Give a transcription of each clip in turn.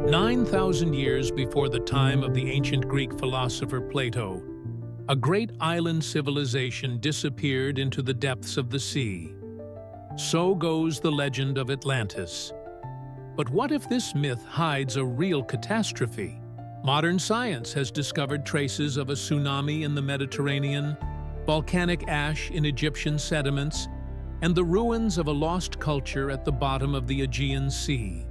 9,000 years before the time of the ancient Greek philosopher Plato, a great island civilization disappeared into the depths of the sea. So goes the legend of Atlantis. But what if this myth hides a real catastrophe? Modern science has discovered traces of a tsunami in the Mediterranean, volcanic ash in Egyptian sediments, and the ruins of a lost culture at the bottom of the Aegean Sea.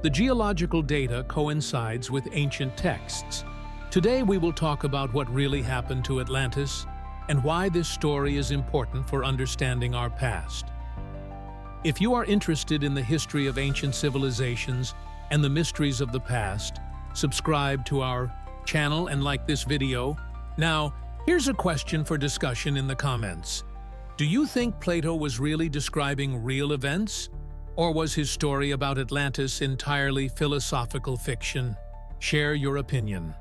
The geological data coincides with ancient texts. Today we will talk about what really happened to Atlantis and why this story is important for understanding our past. If you are interested in the history of ancient civilizations and the mysteries of the past, subscribe to our channel and like this video. Now, here's a question for discussion in the comments. Do you think Plato was really describing real events? Or was his story about Atlantis entirely philosophical fiction? Share your opinion.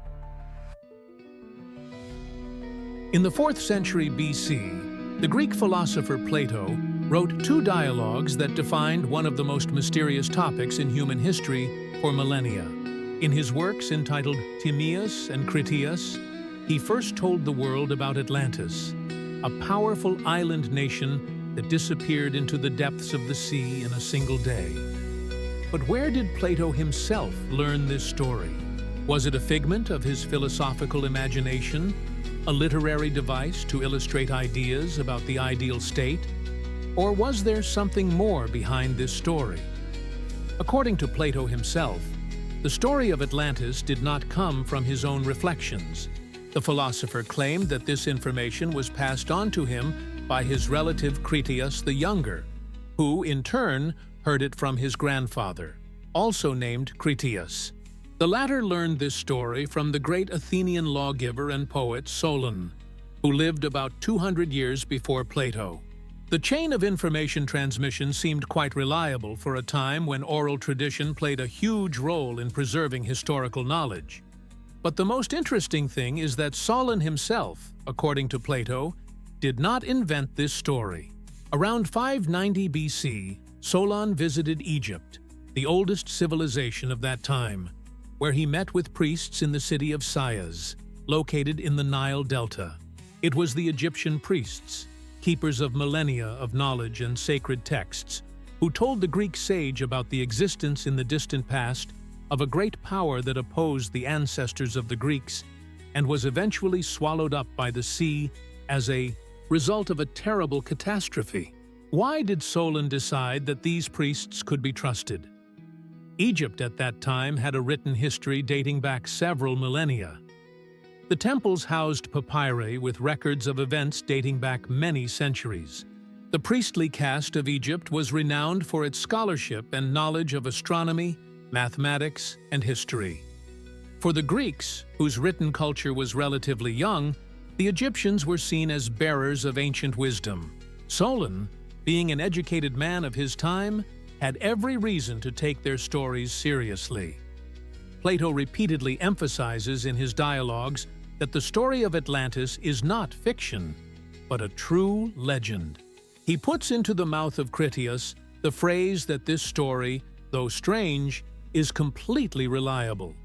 In the 4th century BC, the Greek philosopher Plato wrote 2 dialogues that defined one of the most mysterious topics in human history for millennia. In his works entitled Timaeus and Critias, he first told the world about Atlantis, a powerful island nation that disappeared into the depths of the sea in a single day. But where did Plato himself learn this story? Was it a figment of his philosophical imagination, a literary device to illustrate ideas about the ideal state? Or was there something more behind this story? According to Plato himself, the story of Atlantis did not come from his own reflections. The philosopher claimed that this information was passed on to him by his relative Cretias the Younger, who, in turn, heard it from his grandfather, also named Cretias. The latter learned this story from the great Athenian lawgiver and poet Solon, who lived about 200 years before Plato. The chain of information transmission seemed quite reliable for a time when oral tradition played a huge role in preserving historical knowledge. But the most interesting thing is that Solon himself, according to Plato, did not invent this story. Around 590 BC, Solon visited Egypt, the oldest civilization of that time, where he met with priests in the city of Sais, located in the Nile Delta. It was the Egyptian priests, keepers of millennia of knowledge and sacred texts, who told the Greek sage about the existence in the distant past of a great power that opposed the ancestors of the Greeks and was eventually swallowed up by the sea as a result of a terrible catastrophe. Why did Solon decide that these priests could be trusted? Egypt at that time had a written history dating back several millennia. The temples housed papyri with records of events dating back many centuries. The priestly caste of Egypt was renowned for its scholarship and knowledge of astronomy, mathematics, and history. For the Greeks, whose written culture was relatively young, the Egyptians were seen as bearers of ancient wisdom. Solon, being an educated man of his time, had every reason to take their stories seriously. Plato repeatedly emphasizes in his dialogues that the story of Atlantis is not fiction, but a true legend. He puts into the mouth of Critias the phrase that this story, though strange, is completely reliable.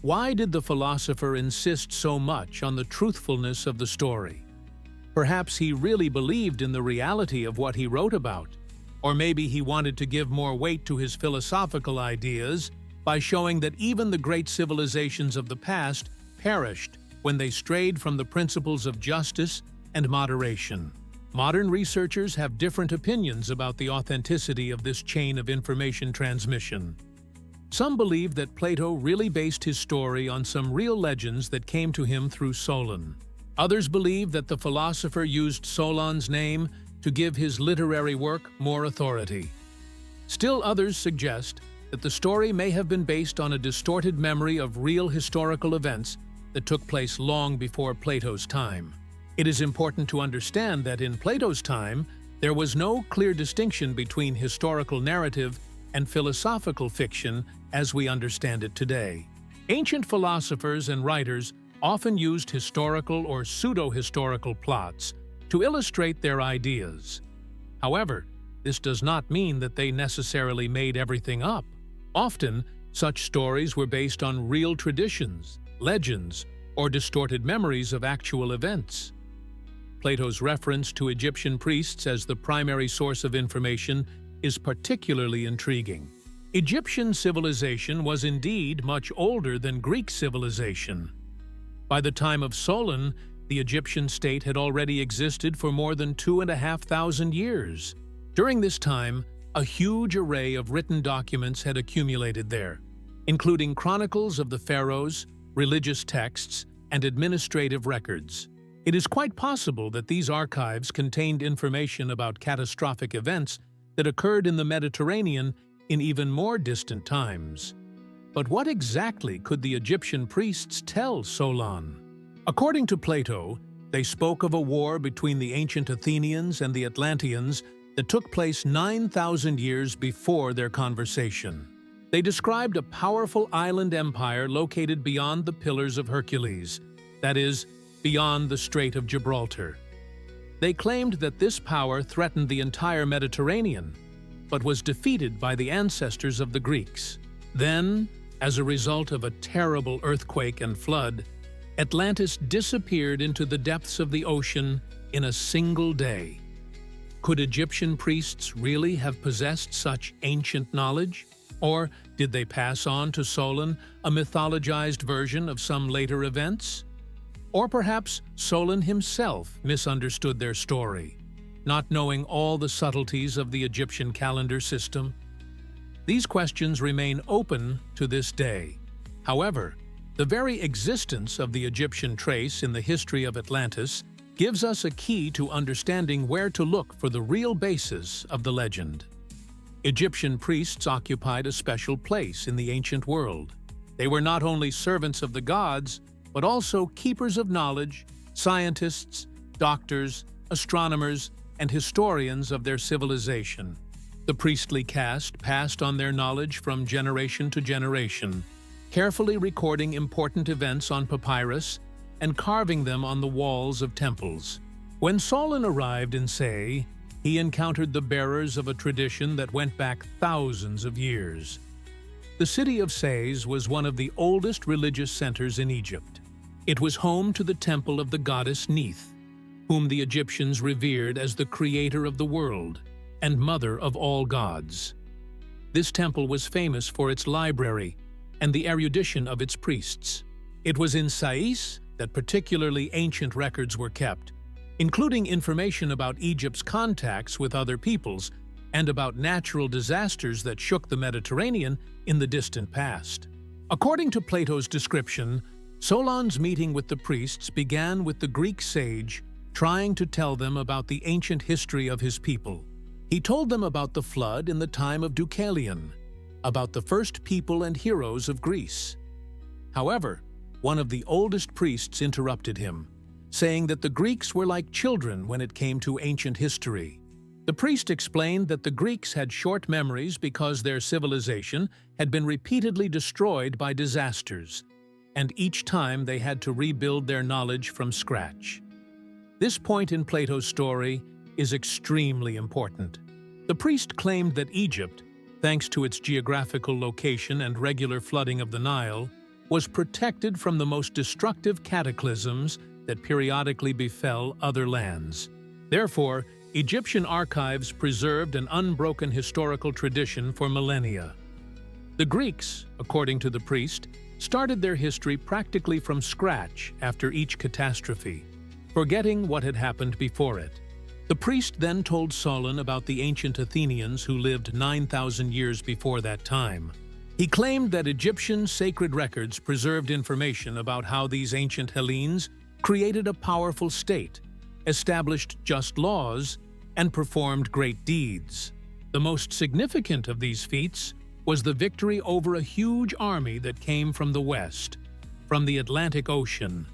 Why did the philosopher insist so much on the truthfulness of the story? Perhaps he really believed in the reality of what he wrote about, or maybe he wanted to give more weight to his philosophical ideas by showing that even the great civilizations of the past perished when they strayed from the principles of justice and moderation. Modern researchers have different opinions about the authenticity of this chain of information transmission. Some believe that Plato really based his story on some real legends that came to him through Solon. Others believe that the philosopher used Solon's name to give his literary work more authority. Still others suggest that the story may have been based on a distorted memory of real historical events that took place long before Plato's time. It is important to understand that in Plato's time, there was no clear distinction between historical narrative and philosophical fiction as we understand it today. Ancient philosophers and writers often used historical or pseudo-historical plots to illustrate their ideas. However, this does not mean that they necessarily made everything up. Often, such stories were based on real traditions, legends, or distorted memories of actual events. Plato's reference to Egyptian priests as the primary source of information is particularly intriguing. Egyptian civilization was indeed much older than Greek civilization. By the time of Solon, the Egyptian state had already existed for more than 2,500 years. During this time, a huge array of written documents had accumulated there, including chronicles of the pharaohs, religious texts, and administrative records. It is quite possible that these archives contained information about catastrophic events that occurred in the Mediterranean in even more distant times. But what exactly could the Egyptian priests tell Solon? According to Plato, they spoke of a war between the ancient Athenians and the Atlanteans that took place 9,000 years before their conversation. They described a powerful island empire located beyond the Pillars of Hercules, that is, beyond the Strait of Gibraltar. They claimed that this power threatened the entire Mediterranean, but was defeated by the ancestors of the Greeks. Then, as a result of a terrible earthquake and flood, Atlantis disappeared into the depths of the ocean in a single day. Could Egyptian priests really have possessed such ancient knowledge? Or did they pass on to Solon a mythologized version of some later events? Or perhaps Solon himself misunderstood their story, not knowing all the subtleties of the Egyptian calendar system? These questions remain open to this day. However, the very existence of the Egyptian trace in the history of Atlantis gives us a key to understanding where to look for the real basis of the legend. Egyptian priests occupied a special place in the ancient world. They were not only servants of the gods, but also keepers of knowledge, scientists, doctors, astronomers, and historians of their civilization. The priestly caste passed on their knowledge from generation to generation, carefully recording important events on papyrus and carving them on the walls of temples. When Solon arrived in Say, he encountered the bearers of a tradition that went back thousands of years. The city of Sais was one of the oldest religious centers in Egypt. It was home to the temple of the goddess Neith, whom the Egyptians revered as the creator of the world and mother of all gods. This temple was famous for its library and the erudition of its priests. It was in Sais that particularly ancient records were kept, including information about Egypt's contacts with other peoples and about natural disasters that shook the Mediterranean in the distant past. According to Plato's description, Solon's meeting with the priests began with the Greek sage trying to tell them about the ancient history of his people. He told them about the flood in the time of Deucalion, about the first people and heroes of Greece. However, one of the oldest priests interrupted him, saying that the Greeks were like children when it came to ancient history. The priest explained that the Greeks had short memories because their civilization had been repeatedly destroyed by disasters, and each time they had to rebuild their knowledge from scratch. This point in Plato's story is extremely important. The priest claimed that Egypt, thanks to its geographical location and regular flooding of the Nile, was protected from the most destructive cataclysms that periodically befell other lands. Therefore, Egyptian archives preserved an unbroken historical tradition for millennia. The Greeks, according to the priest, started their history practically from scratch after each catastrophe, forgetting what had happened before it. The priest then told Solon about the ancient Athenians who lived 9,000 years before that time. He claimed that Egyptian sacred records preserved information about how these ancient Hellenes created a powerful state, established just laws, and performed great deeds. The most significant of these feats was the victory over a huge army that came from the west, from the Atlantic Ocean,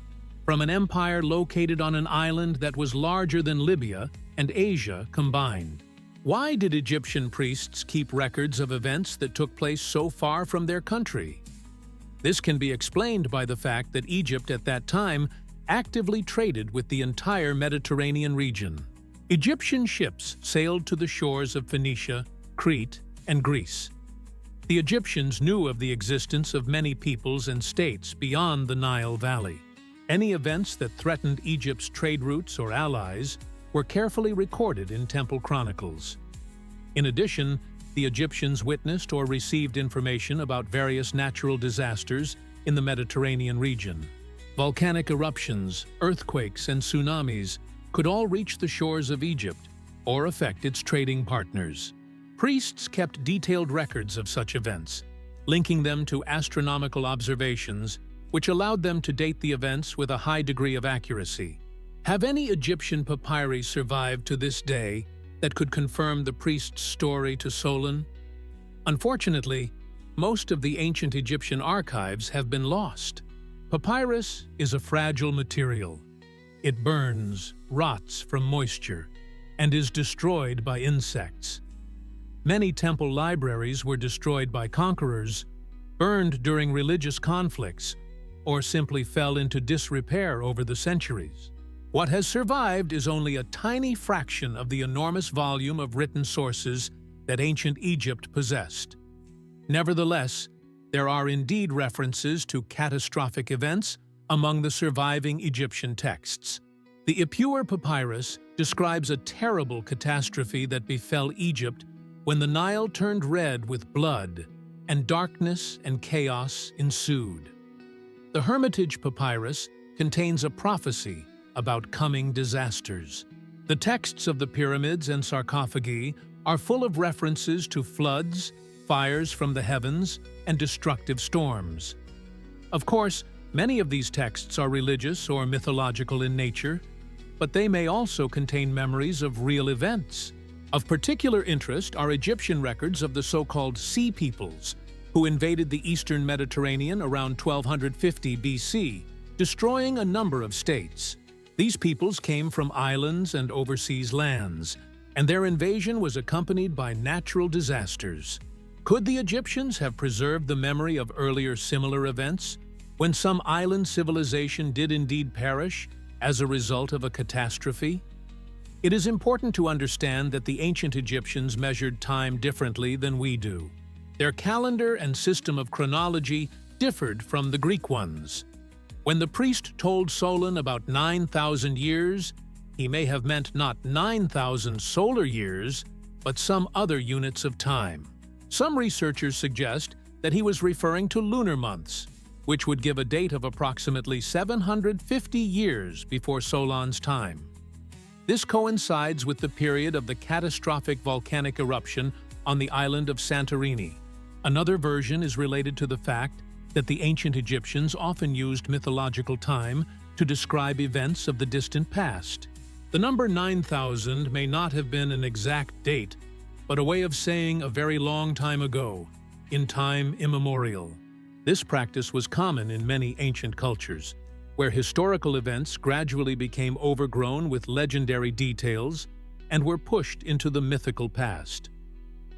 from an empire located on an island that was larger than Libya and Asia combined. Why did Egyptian priests keep records of events that took place so far from their country? This can be explained by the fact that Egypt at that time actively traded with the entire Mediterranean region. Egyptian ships sailed to the shores of Phoenicia, Crete, and Greece. The Egyptians knew of the existence of many peoples and states beyond the Nile Valley. Any events that threatened Egypt's trade routes or allies were carefully recorded in temple chronicles. In addition, the Egyptians witnessed or received information about various natural disasters in the Mediterranean region. Volcanic eruptions, earthquakes, and tsunamis could all reach the shores of Egypt or affect its trading partners. Priests kept detailed records of such events, linking them to astronomical observations, which allowed them to date the events with a high degree of accuracy. Have any Egyptian papyri survived to this day that could confirm the priest's story to Solon? Unfortunately, most of the ancient Egyptian archives have been lost. Papyrus is a fragile material. It burns, rots from moisture, and is destroyed by insects. Many temple libraries were destroyed by conquerors, burned during religious conflicts, or simply fell into disrepair over the centuries. What has survived is only a tiny fraction of the enormous volume of written sources that ancient Egypt possessed. Nevertheless, there are indeed references to catastrophic events among the surviving Egyptian texts. The Ipuwer Papyrus describes a terrible catastrophe that befell Egypt when the Nile turned red with blood, and darkness and chaos ensued. The Hermitage Papyrus contains a prophecy about coming disasters. The texts of the pyramids and sarcophagi are full of references to floods, fires from the heavens, and destructive storms. Of course, many of these texts are religious or mythological in nature, but they may also contain memories of real events. Of particular interest are Egyptian records of the so-called Sea Peoples, who invaded the eastern Mediterranean around 1250 BC, destroying a number of states. These peoples came from islands and overseas lands, and their invasion was accompanied by natural disasters. Could the Egyptians have preserved the memory of earlier similar events, when some island civilization did indeed perish as a result of a catastrophe? It is important to understand that the ancient Egyptians measured time differently than we do. Their calendar and system of chronology differed from the Greek ones. When the priest told Solon about 9,000 years, he may have meant not 9,000 solar years, but some other units of time. Some researchers suggest that he was referring to lunar months, which would give a date of approximately 750 years before Solon's time. This coincides with the period of the catastrophic volcanic eruption on the island of Santorini. Another version is related to the fact that the ancient Egyptians often used mythological time to describe events of the distant past. The number 9,000 may not have been an exact date, but a way of saying a very long time ago, in time immemorial. This practice was common in many ancient cultures, where historical events gradually became overgrown with legendary details and were pushed into the mythical past.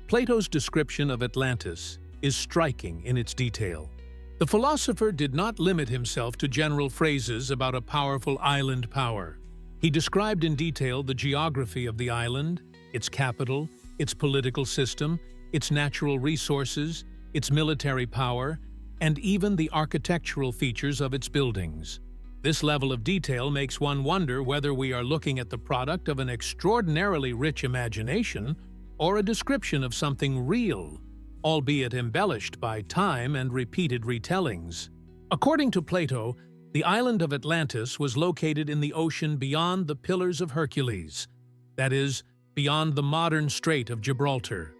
Plato's description of Atlantis is striking in its detail. The philosopher did not limit himself to general phrases about a powerful island power. He described in detail the geography of the island, its capital, its political system, its natural resources, its military power, and even the architectural features of its buildings. This level of detail makes one wonder whether we are looking at the product of an extraordinarily rich imagination or a description of something real, albeit embellished by time and repeated retellings. According to Plato, the island of Atlantis was located in the ocean beyond the Pillars of Hercules, that is, beyond the modern Strait of Gibraltar.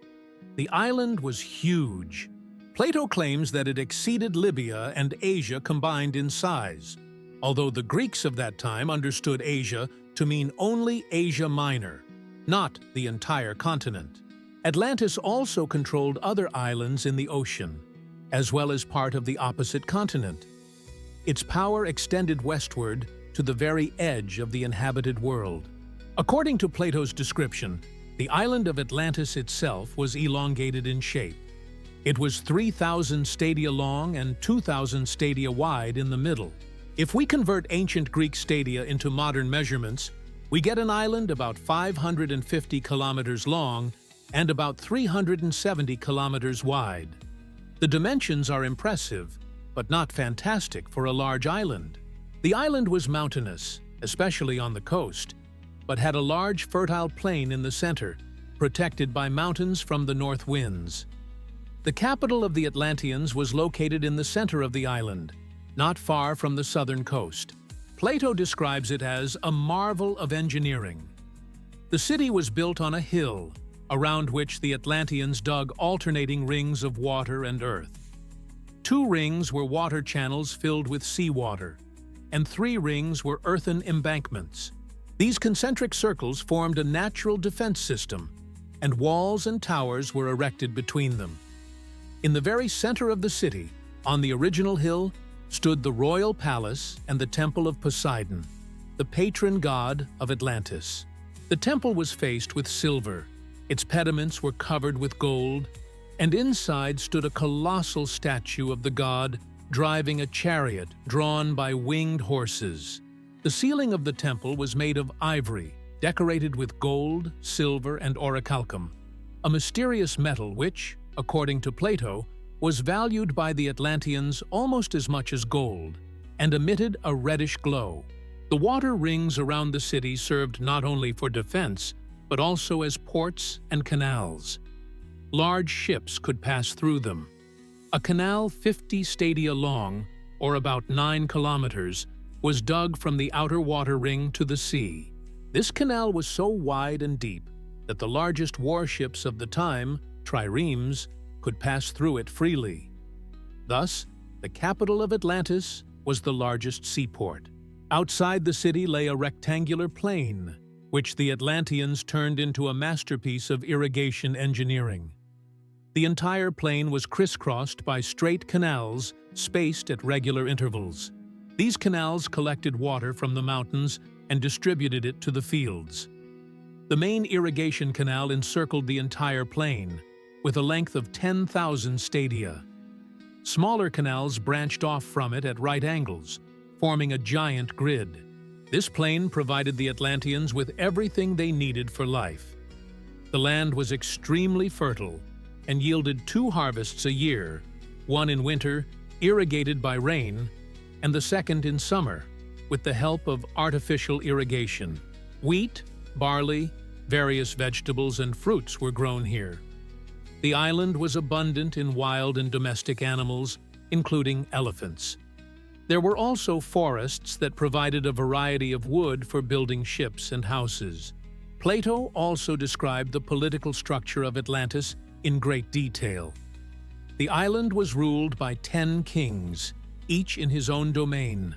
The island was huge. Plato claims that it exceeded Libya and Asia combined in size, although the Greeks of that time understood Asia to mean only Asia Minor, not the entire continent. Atlantis also controlled other islands in the ocean, as well as part of the opposite continent. Its power extended westward to the very edge of the inhabited world. According to Plato's description, the island of Atlantis itself was elongated in shape. It was 3,000 stadia long and 2,000 stadia wide in the middle. If we convert ancient Greek stadia into modern measurements, We get an island about 550 kilometers long and about 370 kilometers wide. The dimensions are impressive, but not fantastic for a large island. The island was mountainous, especially on the coast, but had a large fertile plain in the center, protected by mountains from the north winds. The capital of the Atlanteans was located in the center of the island, not far from the southern coast. Plato describes it as a marvel of engineering. The city was built on a hill, around which the Atlanteans dug alternating rings of water and earth. 2 rings were water channels filled with seawater, and 3 rings were earthen embankments. These concentric circles formed a natural defense system, and walls and towers were erected between them. In the very center of the city, on the original hill, stood the royal palace and the temple of Poseidon, the patron god of Atlantis. The temple was faced with silver, its pediments were covered with gold, and inside stood a colossal statue of the god driving a chariot drawn by winged horses. The ceiling of the temple was made of ivory, decorated with gold, silver, and orichalcum, a mysterious metal which, according to Plato, was valued by the Atlanteans almost as much as gold, and emitted a reddish glow. The water rings around the city served not only for defense, but also as ports and canals. Large ships could pass through them. A canal 50 stadia long, or about 9 kilometers, was dug from the outer water ring to the sea. This canal was so wide and deep that the largest warships of the time, triremes, could pass through it freely. Thus, the capital of Atlantis was the largest seaport. Outside the city lay a rectangular plain, which the Atlanteans turned into a masterpiece of irrigation engineering. The entire plain was crisscrossed by straight canals spaced at regular intervals. These canals collected water from the mountains and distributed it to the fields. The main irrigation canal encircled the entire plain, with a length of 10,000 stadia. Smaller canals branched off from it at right angles, forming a giant grid. This plain provided the Atlanteans with everything they needed for life. The land was extremely fertile and yielded 2 harvests a year, one in winter, irrigated by rain, and the second in summer, with the help of artificial irrigation. Wheat, barley, various vegetables and fruits were grown here. The island was abundant in wild and domestic animals, including elephants. There were also forests that provided a variety of wood for building ships and houses. Plato also described the political structure of Atlantis in great detail. The island was ruled by 10 kings, each in his own domain,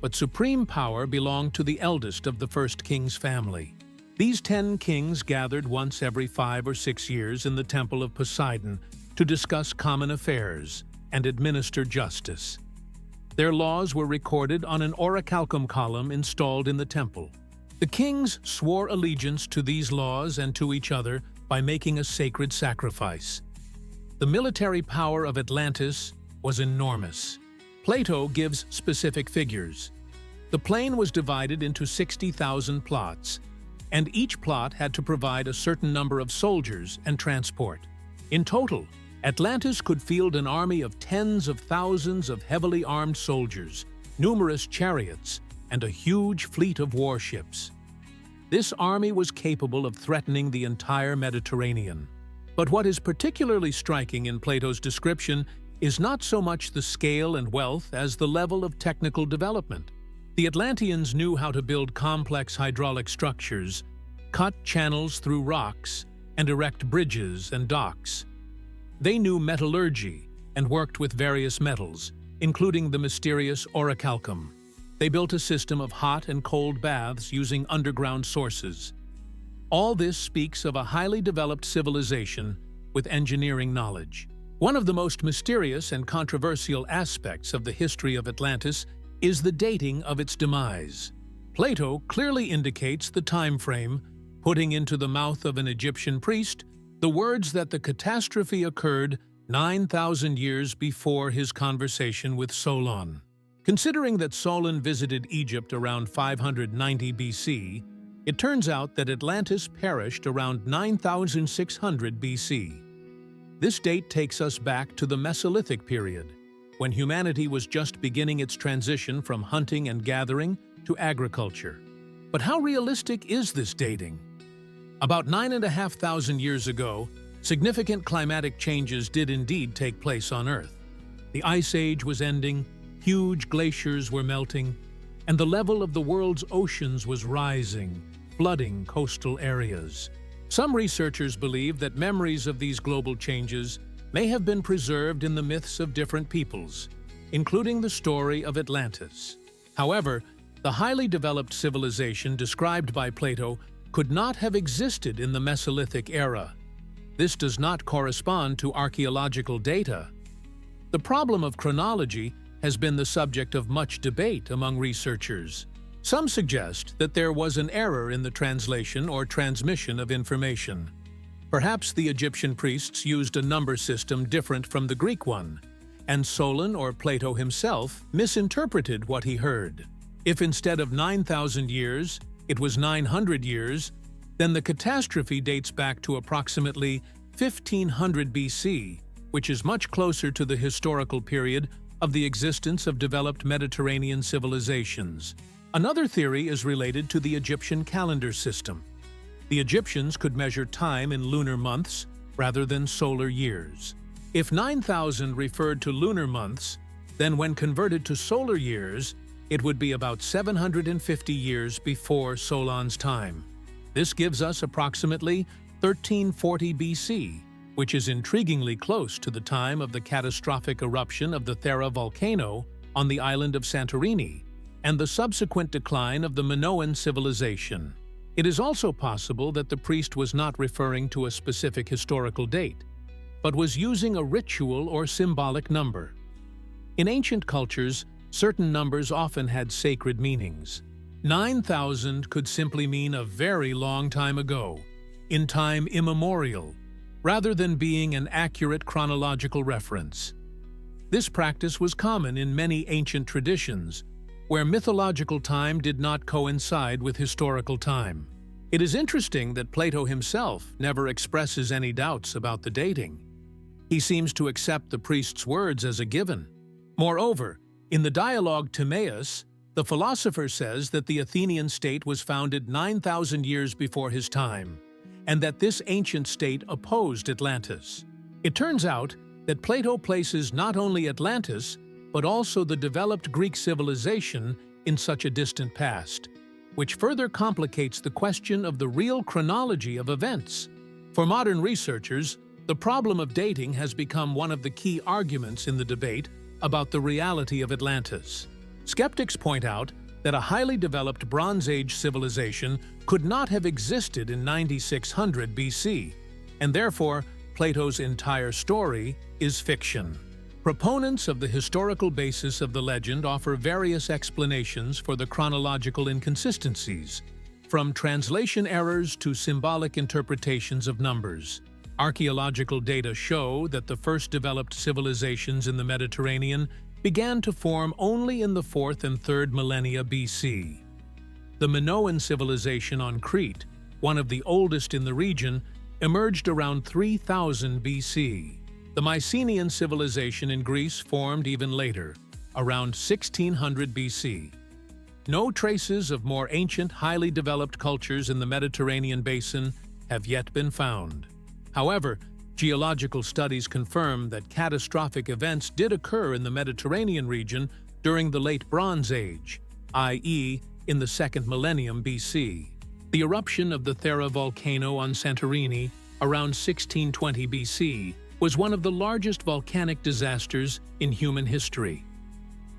but supreme power belonged to the eldest of the first king's family. These 10 kings gathered once every 5 or 6 years in the temple of Poseidon to discuss common affairs and administer justice. Their laws were recorded on an orichalcum column installed in the temple. The kings swore allegiance to these laws and to each other by making a sacred sacrifice. The military power of Atlantis was enormous. Plato gives specific figures. The plain was divided into 60,000 plots, and each plot had to provide a certain number of soldiers and transport. In total, Atlantis could field an army of tens of thousands of heavily armed soldiers, numerous chariots, and a huge fleet of warships. This army was capable of threatening the entire Mediterranean. But what is particularly striking in Plato's description is not so much the scale and wealth as the level of technical development. The Atlanteans knew how to build complex hydraulic structures, cut channels through rocks, and erect bridges and docks. They knew metallurgy and worked with various metals, including the mysterious orichalcum. They built a system of hot and cold baths using underground sources. All this speaks of a highly developed civilization with engineering knowledge. One of the most mysterious and controversial aspects of the history of Atlantis is the dating of its demise. Plato clearly indicates the time frame, putting into the mouth of an Egyptian priest the words that the catastrophe occurred 9,000 years before his conversation with Solon. Considering that Solon visited Egypt around 590 BC, It turns out that Atlantis perished around 9600 BC. This date takes us back to the Mesolithic period, when humanity was just beginning its transition from hunting and gathering to agriculture. But how realistic is this dating? About 9,500 years ago, significant climatic changes did indeed take place on Earth. The Ice Age was ending, huge glaciers were melting, and the level of the world's oceans was rising, flooding coastal areas. Some researchers believe that memories of these global changes may have been preserved in the myths of different peoples, including the story of Atlantis. However, the highly developed civilization described by Plato could not have existed in the Mesolithic era. This does not correspond to archaeological data. The problem of chronology has been the subject of much debate among researchers. Some suggest that there was an error in the translation or transmission of information. Perhaps the Egyptian priests used a number system different from the Greek one, and Solon or Plato himself misinterpreted what he heard. If instead of 9,000 years, it was 900 years, then the catastrophe dates back to approximately 1500 BC, which is much closer to the historical period of the existence of developed Mediterranean civilizations. Another theory is related to the Egyptian calendar system. The Egyptians could measure time in lunar months rather than solar years. If 9,000 referred to lunar months, then when converted to solar years, it would be about 750 years before Solon's time. This gives us approximately 1340 BC, which is intriguingly close to the time of the catastrophic eruption of the Thera volcano on the island of Santorini, and the subsequent decline of the Minoan civilization. It is also possible that the priest was not referring to a specific historical date, but was using a ritual or symbolic number. In ancient cultures, certain numbers often had sacred meanings. 9,000 could simply mean a very long time ago, in time immemorial, rather than being an accurate chronological reference. This practice was common in many ancient traditions, where mythological time did not coincide with historical time. It is interesting that Plato himself never expresses any doubts about the dating. He seems to accept the priest's words as a given. Moreover, in the dialogue Timaeus, the philosopher says that the Athenian state was founded 9,000 years before his time, and that this ancient state opposed Atlantis. It turns out that Plato places not only Atlantis, but also the developed Greek civilization in such a distant past, which further complicates the question of the real chronology of events. For modern researchers, the problem of dating has become one of the key arguments in the debate about the reality of Atlantis. Skeptics point out that a highly developed Bronze Age civilization could not have existed in 9600 BC, and therefore Plato's entire story is fiction. Proponents of the historical basis of the legend offer various explanations for the chronological inconsistencies, from translation errors to symbolic interpretations of numbers. Archaeological data show that the first developed civilizations in the Mediterranean began to form only in the 4th and 3rd millennia BC. The Minoan civilization on Crete, one of the oldest in the region, emerged around 3000 BC. The Mycenaean civilization in Greece formed even later, around 1600 BC. No traces of more ancient, highly developed cultures in the Mediterranean basin have yet been found. However, geological studies confirm that catastrophic events did occur in the Mediterranean region during the Late Bronze Age, i.e., in the 2nd millennium BC. The eruption of the Thera volcano on Santorini around 1620 BC was one of the largest volcanic disasters in human history.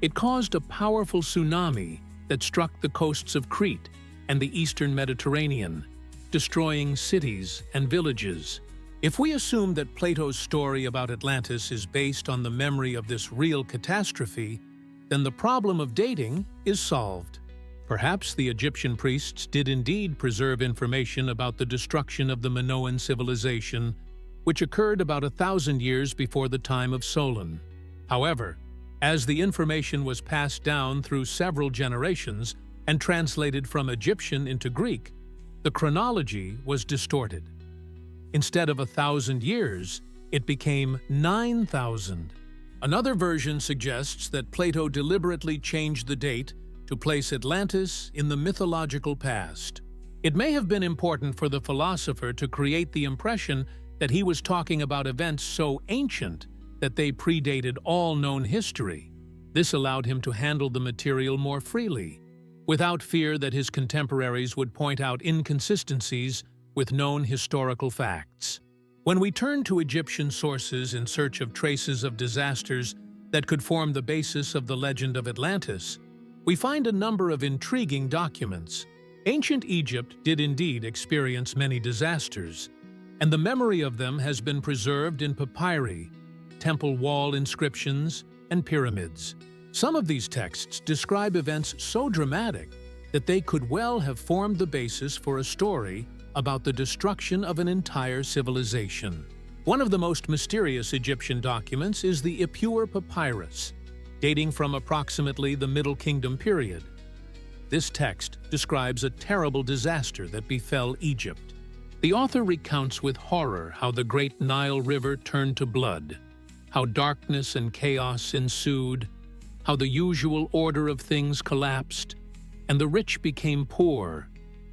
It caused a powerful tsunami that struck the coasts of Crete and the eastern Mediterranean, destroying cities and villages. If we assume that Plato's story about Atlantis is based on the memory of this real catastrophe, then the problem of dating is solved. Perhaps the Egyptian priests did indeed preserve information about the destruction of the Minoan civilization, which occurred about 1,000 years before the time of Solon. However, as the information was passed down through several generations and translated from Egyptian into Greek, the chronology was distorted. Instead of 1,000 years, it became 9,000. Another version suggests that Plato deliberately changed the date to place Atlantis in the mythological past. It may have been important for the philosopher to create the impression that he was talking about events so ancient that they predated all known history. This allowed him to handle the material more freely, without fear that his contemporaries would point out inconsistencies with known historical facts. When we turn to Egyptian sources in search of traces of disasters that could form the basis of the legend of Atlantis, we find a number of intriguing documents. Ancient Egypt did indeed experience many disasters, and the memory of them has been preserved in papyri, temple wall inscriptions, and pyramids. Some of these texts describe events so dramatic that they could well have formed the basis for a story about the destruction of an entire civilization. One of the most mysterious Egyptian documents is the Ipuwer Papyrus, dating from approximately the Middle Kingdom period. This text describes a terrible disaster that befell Egypt. The author recounts with horror how the great Nile River turned to blood, how darkness and chaos ensued, how the usual order of things collapsed, and the rich became poor,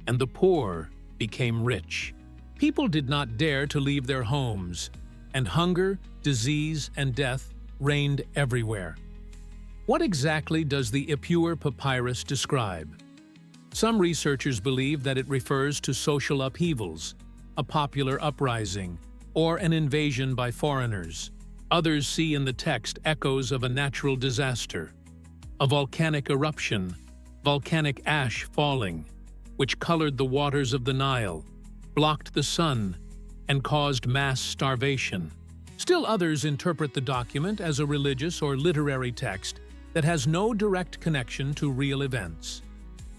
and the poor became rich. People did not dare to leave their homes, and hunger, disease, and death reigned everywhere. What exactly does the Ipuwer Papyrus describe? Some researchers believe that it refers to social upheavals, a popular uprising, or an invasion by foreigners. Others see in the text echoes of a natural disaster, a volcanic eruption, volcanic ash falling, which colored the waters of the Nile, blocked the sun, and caused mass starvation. Still others interpret the document as a religious or literary text that has no direct connection to real events.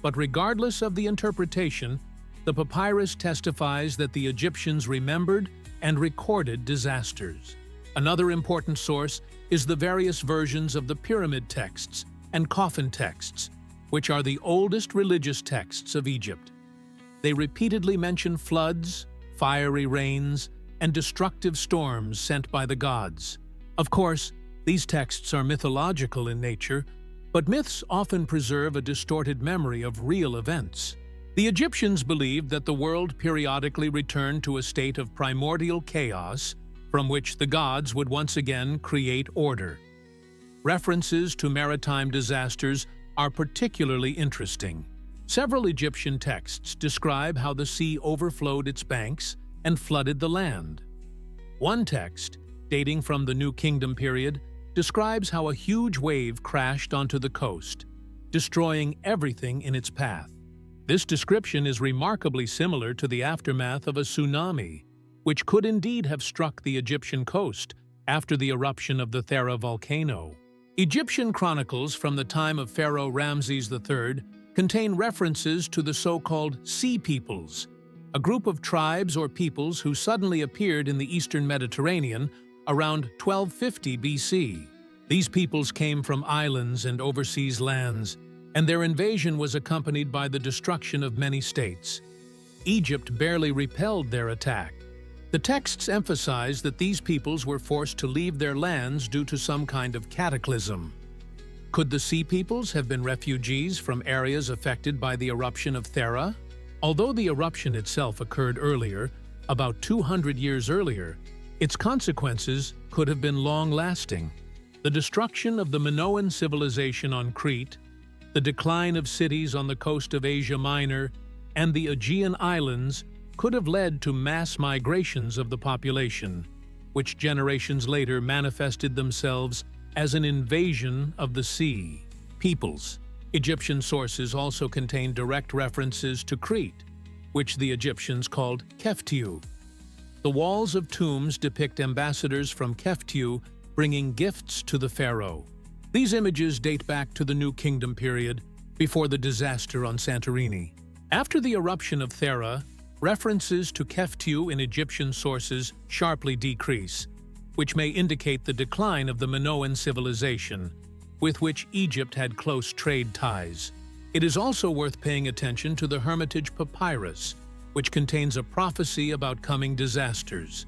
But regardless of the interpretation, the papyrus testifies that the Egyptians remembered and recorded disasters. Another important source is the various versions of the pyramid texts and coffin texts, which are the oldest religious texts of Egypt. They repeatedly mention floods, fiery rains, and destructive storms sent by the gods. Of course, these texts are mythological in nature, but myths often preserve a distorted memory of real events. The Egyptians believed that the world periodically returned to a state of primordial chaos from which the gods would once again create order. References to maritime disasters are particularly interesting. Several Egyptian texts describe how the sea overflowed its banks and flooded the land. One text, dating from the New Kingdom period, describes how a huge wave crashed onto the coast, destroying everything in its path. This description is remarkably similar to the aftermath of a tsunami, which could indeed have struck the Egyptian coast after the eruption of the Thera volcano. Egyptian chronicles from the time of Pharaoh Ramses III contain references to the so-called Sea Peoples, a group of tribes or peoples who suddenly appeared in the eastern Mediterranean around 1250 BC. These peoples came from islands and overseas lands, and their invasion was accompanied by the destruction of many states. Egypt barely repelled their attack. The texts emphasize that these peoples were forced to leave their lands due to some kind of cataclysm. Could the Sea Peoples have been refugees from areas affected by the eruption of Thera? Although the eruption itself occurred earlier, about 200 years earlier, its consequences could have been long-lasting. The destruction of the Minoan civilization on Crete, the decline of cities on the coast of Asia Minor, and the Aegean Islands could have led to mass migrations of the population, which generations later manifested themselves as an invasion of the Sea Peoples. Egyptian sources also contain direct references to Crete, which the Egyptians called Keftiu. The walls of tombs depict ambassadors from Keftiu bringing gifts to the pharaoh. These images date back to the New Kingdom period, before the disaster on Santorini. After the eruption of Thera, references to Keftiu in Egyptian sources sharply decrease, which may indicate the decline of the Minoan civilization, with which Egypt had close trade ties. It is also worth paying attention to the Hermitage Papyrus, which contains a prophecy about coming disasters.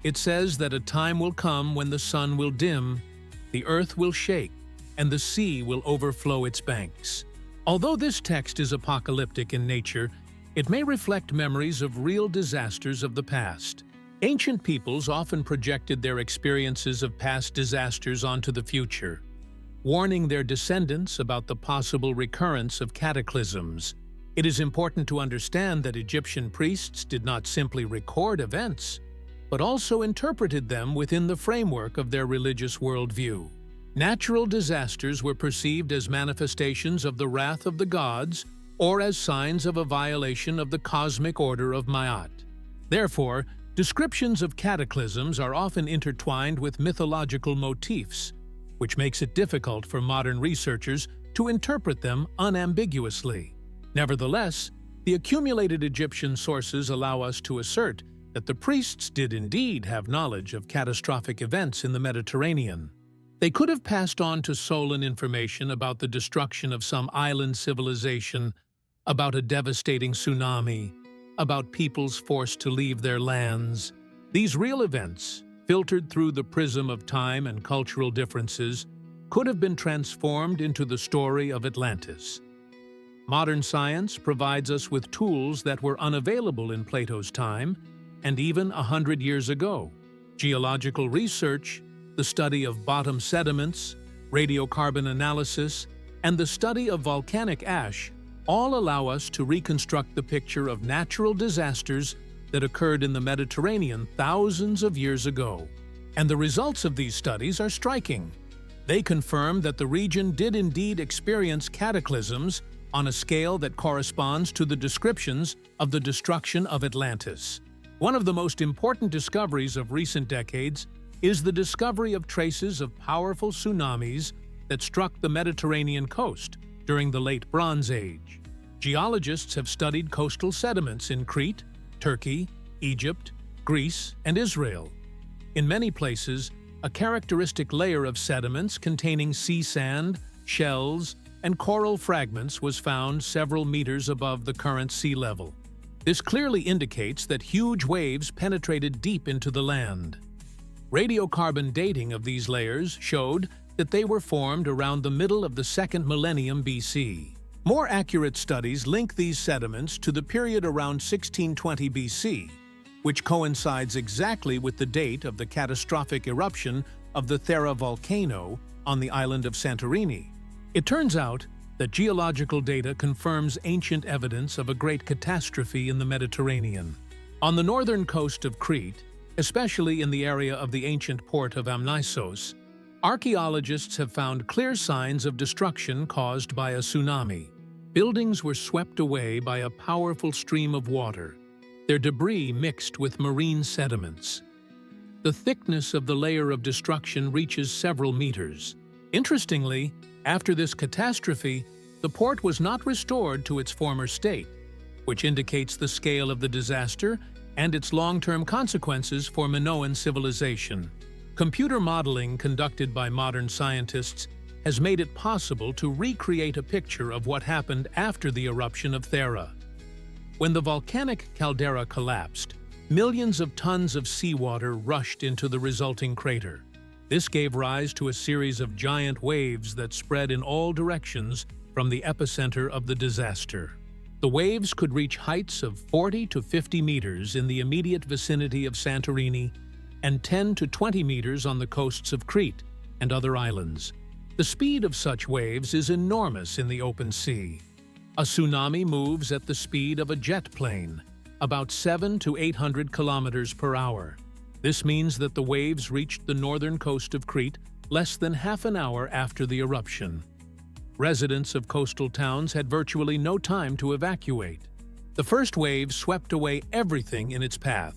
It says that a time will come when the sun will dim, the earth will shake, and the sea will overflow its banks. Although this text is apocalyptic in nature, it may reflect memories of real disasters of the past. Ancient peoples often projected their experiences of past disasters onto the future, warning their descendants about the possible recurrence of cataclysms. It is important to understand that Egyptian priests did not simply record events, but also interpreted them within the framework of their religious worldview. Natural disasters were perceived as manifestations of the wrath of the gods or as signs of a violation of the cosmic order of Ma'at. Therefore, descriptions of cataclysms are often intertwined with mythological motifs, which makes it difficult for modern researchers to interpret them unambiguously. Nevertheless, the accumulated Egyptian sources allow us to assert that the priests did indeed have knowledge of catastrophic events in the Mediterranean. They could have passed on to Solon information about the destruction of some island civilization, about a devastating tsunami, about peoples forced to leave their lands. These real events, filtered through the prism of time and cultural differences, could have been transformed into the story of Atlantis. Modern science provides us with tools that were unavailable in Plato's time and even 100 years ago. Geological research, the study of bottom sediments, radiocarbon analysis, and the study of volcanic ash all allow us to reconstruct the picture of natural disasters that occurred in the Mediterranean thousands of years ago. And the results of these studies are striking. They confirm that the region did indeed experience cataclysms on a scale that corresponds to the descriptions of the destruction of Atlantis. One of the most important discoveries of recent decades is the discovery of traces of powerful tsunamis that struck the Mediterranean coast during the Late Bronze Age. Geologists have studied coastal sediments in Crete, Turkey, Egypt, Greece, and Israel. In many places, a characteristic layer of sediments containing sea sand, shells, and coral fragments was found several meters above the current sea level. This clearly indicates that huge waves penetrated deep into the land. Radiocarbon dating of these layers showed that they were formed around the middle of the 2nd millennium BC. More accurate studies link these sediments to the period around 1620 BC, which coincides exactly with the date of the catastrophic eruption of the Thera volcano on the island of Santorini. It turns out that geological data confirms ancient evidence of a great catastrophe in the Mediterranean. On the northern coast of Crete, especially in the area of the ancient port of Amnisos, archaeologists have found clear signs of destruction caused by a tsunami. Buildings were swept away by a powerful stream of water, their debris mixed with marine sediments. The thickness of the layer of destruction reaches several meters. Interestingly, after this catastrophe, the port was not restored to its former state, which indicates the scale of the disaster and its long-term consequences for Minoan civilization. Computer modeling conducted by modern scientists has made it possible to recreate a picture of what happened after the eruption of Thera. When the volcanic caldera collapsed, millions of tons of seawater rushed into the resulting crater. This gave rise to a series of giant waves that spread in all directions from the epicenter of the disaster. The waves could reach heights of 40 to 50 meters in the immediate vicinity of Santorini and 10 to 20 meters on the coasts of Crete and other islands. The speed of such waves is enormous in the open sea. A tsunami moves at the speed of a jet plane, about 700 to 800 kilometers per hour. This means that the waves reached the northern coast of Crete less than half an hour after the eruption. Residents of coastal towns had virtually no time to evacuate. The first wave swept away everything in its path,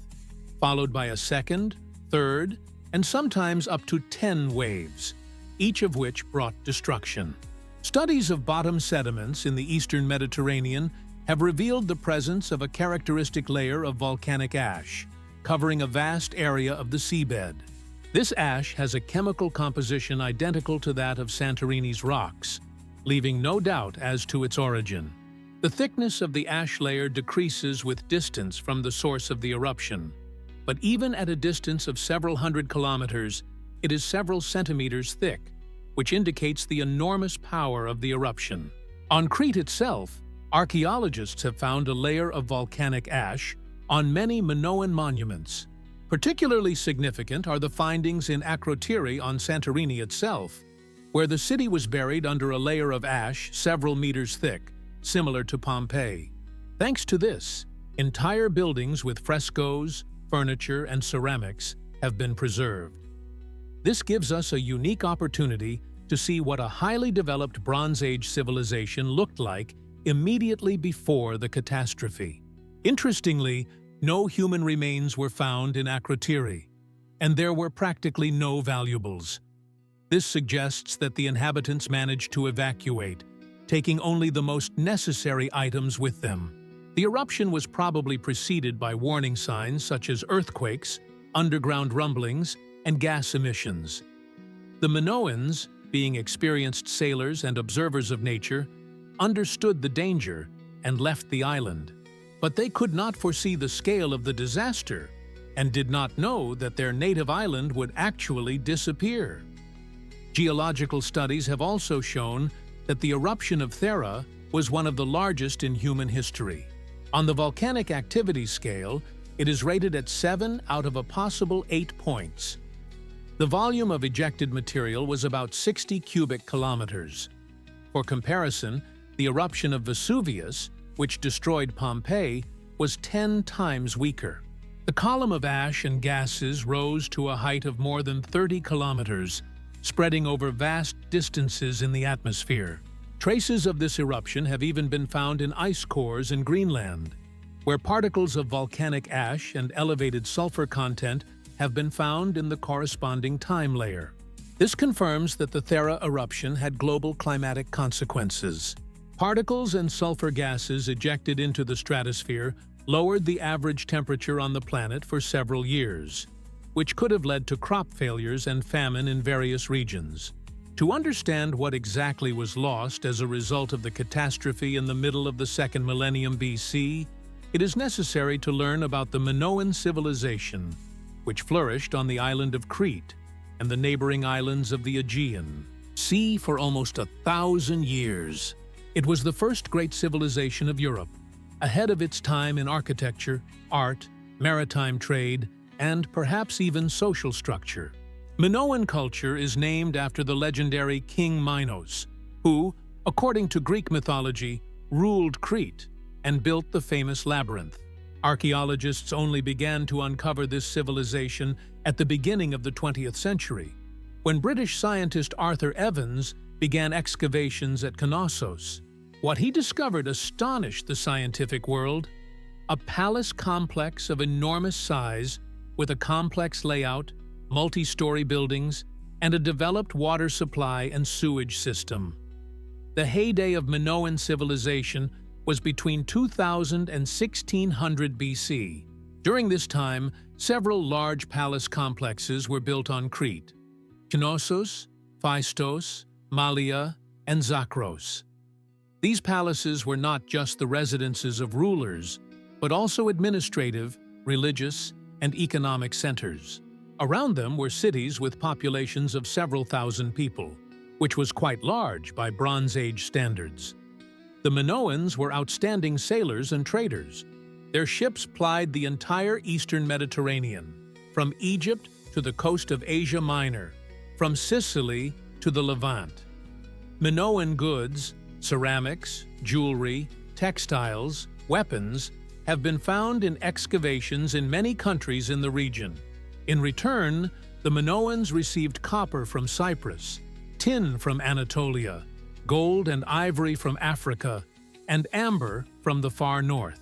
followed by a second, third, and sometimes up to 10 waves, each of which brought destruction. Studies of bottom sediments in the eastern Mediterranean have revealed the presence of a characteristic layer of volcanic ash, covering a vast area of the seabed. This ash has a chemical composition identical to that of Santorini's rocks, leaving no doubt as to its origin. The thickness of the ash layer decreases with distance from the source of the eruption, but even at a distance of several hundred kilometers, it is several centimeters thick, which indicates the enormous power of the eruption. On Crete itself, archaeologists have found a layer of volcanic ash on many Minoan monuments. Particularly significant are the findings in Crete on Santorini itself, where the city was buried under a layer of ash several meters thick, similar to Pompeii. Thanks to this, entire buildings with frescoes, furniture, and ceramics have been preserved. This gives us a unique opportunity to see what a highly developed Bronze Age civilization looked like immediately before the catastrophe. Interestingly, no human remains were found in Crete, and there were practically no valuables. This suggests that the inhabitants managed to evacuate, taking only the most necessary items with them. The eruption was probably preceded by warning signs such as earthquakes, underground rumblings, and gas emissions. The Minoans, being experienced sailors and observers of nature, understood the danger and left the island. But they could not foresee the scale of the disaster and did not know that their native island would actually disappear. Geological studies have also shown that the eruption of Thera was one of the largest in human history. On the volcanic activity scale, it is rated at 7 out of a possible 8 points. The volume of ejected material was about 60 cubic kilometers. For comparison, the eruption of Vesuvius, which destroyed Pompeii, was 10 times weaker. The column of ash and gases rose to a height of more than 30 kilometers, spreading over vast distances in the atmosphere. Traces of this eruption have even been found in ice cores in Greenland, where particles of volcanic ash and elevated sulfur content have been found in the corresponding time layer. This confirms that the Thera eruption had global climatic consequences. Particles and sulfur gases ejected into the stratosphere lowered the average temperature on the planet for several years, which could have led to crop failures and famine in various regions. To understand what exactly was lost as a result of the catastrophe in the middle of the second millennium BC, it is necessary to learn about the Minoan civilization, which flourished on the island of Crete and the neighboring islands of the Aegean Sea for almost 1,000 years. It was the first great civilization of Europe, ahead of its time in architecture, art, maritime trade, and perhaps even social structure. Minoan culture is named after the legendary King Minos, who, according to Greek mythology, ruled Crete and built the famous labyrinth. Archaeologists only began to uncover this civilization at the beginning of the 20th century, when British scientist Arthur Evans began excavations at Knossos. What he discovered astonished the scientific world: a palace complex of enormous size with a complex layout, multi-story buildings, and a developed water supply and sewage system. The heyday of Minoan civilization was between 2000 and 1600 BC. During this time, several large palace complexes were built on Crete: Knossos, Phaistos, Malia, and Zakros. These palaces were not just the residences of rulers, but also administrative, religious, and economic centers. Around them were cities with populations of several thousand people, which was quite large by Bronze Age standards. The Minoans were outstanding sailors and traders. Their ships plied the entire eastern Mediterranean, from Egypt to the coast of Asia Minor, from Sicily to the Levant. Minoan goods, ceramics, jewelry, textiles, weapons have been found in excavations in many countries in the region. In return, the Minoans received copper from Cyprus, tin from Anatolia, gold and ivory from Africa, and amber from the far north.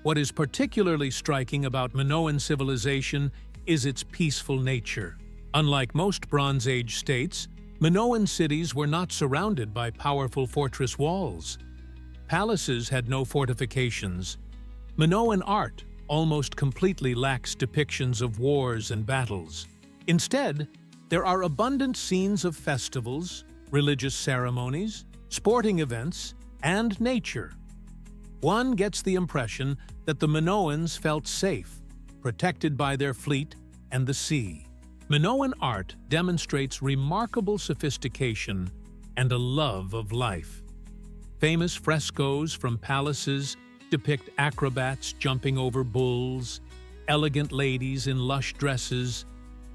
What is particularly striking about Minoan civilization is its peaceful nature. Unlike most Bronze Age states, Minoan cities were not surrounded by powerful fortress walls. Palaces had no fortifications. Minoan art almost completely lacks depictions of wars and battles. Instead, there are abundant scenes of festivals, religious ceremonies, sporting events, and nature. One gets the impression that the Minoans felt safe, protected by their fleet and the sea. Minoan art demonstrates remarkable sophistication and a love of life. Famous frescoes from palaces depict acrobats jumping over bulls, elegant ladies in lush dresses,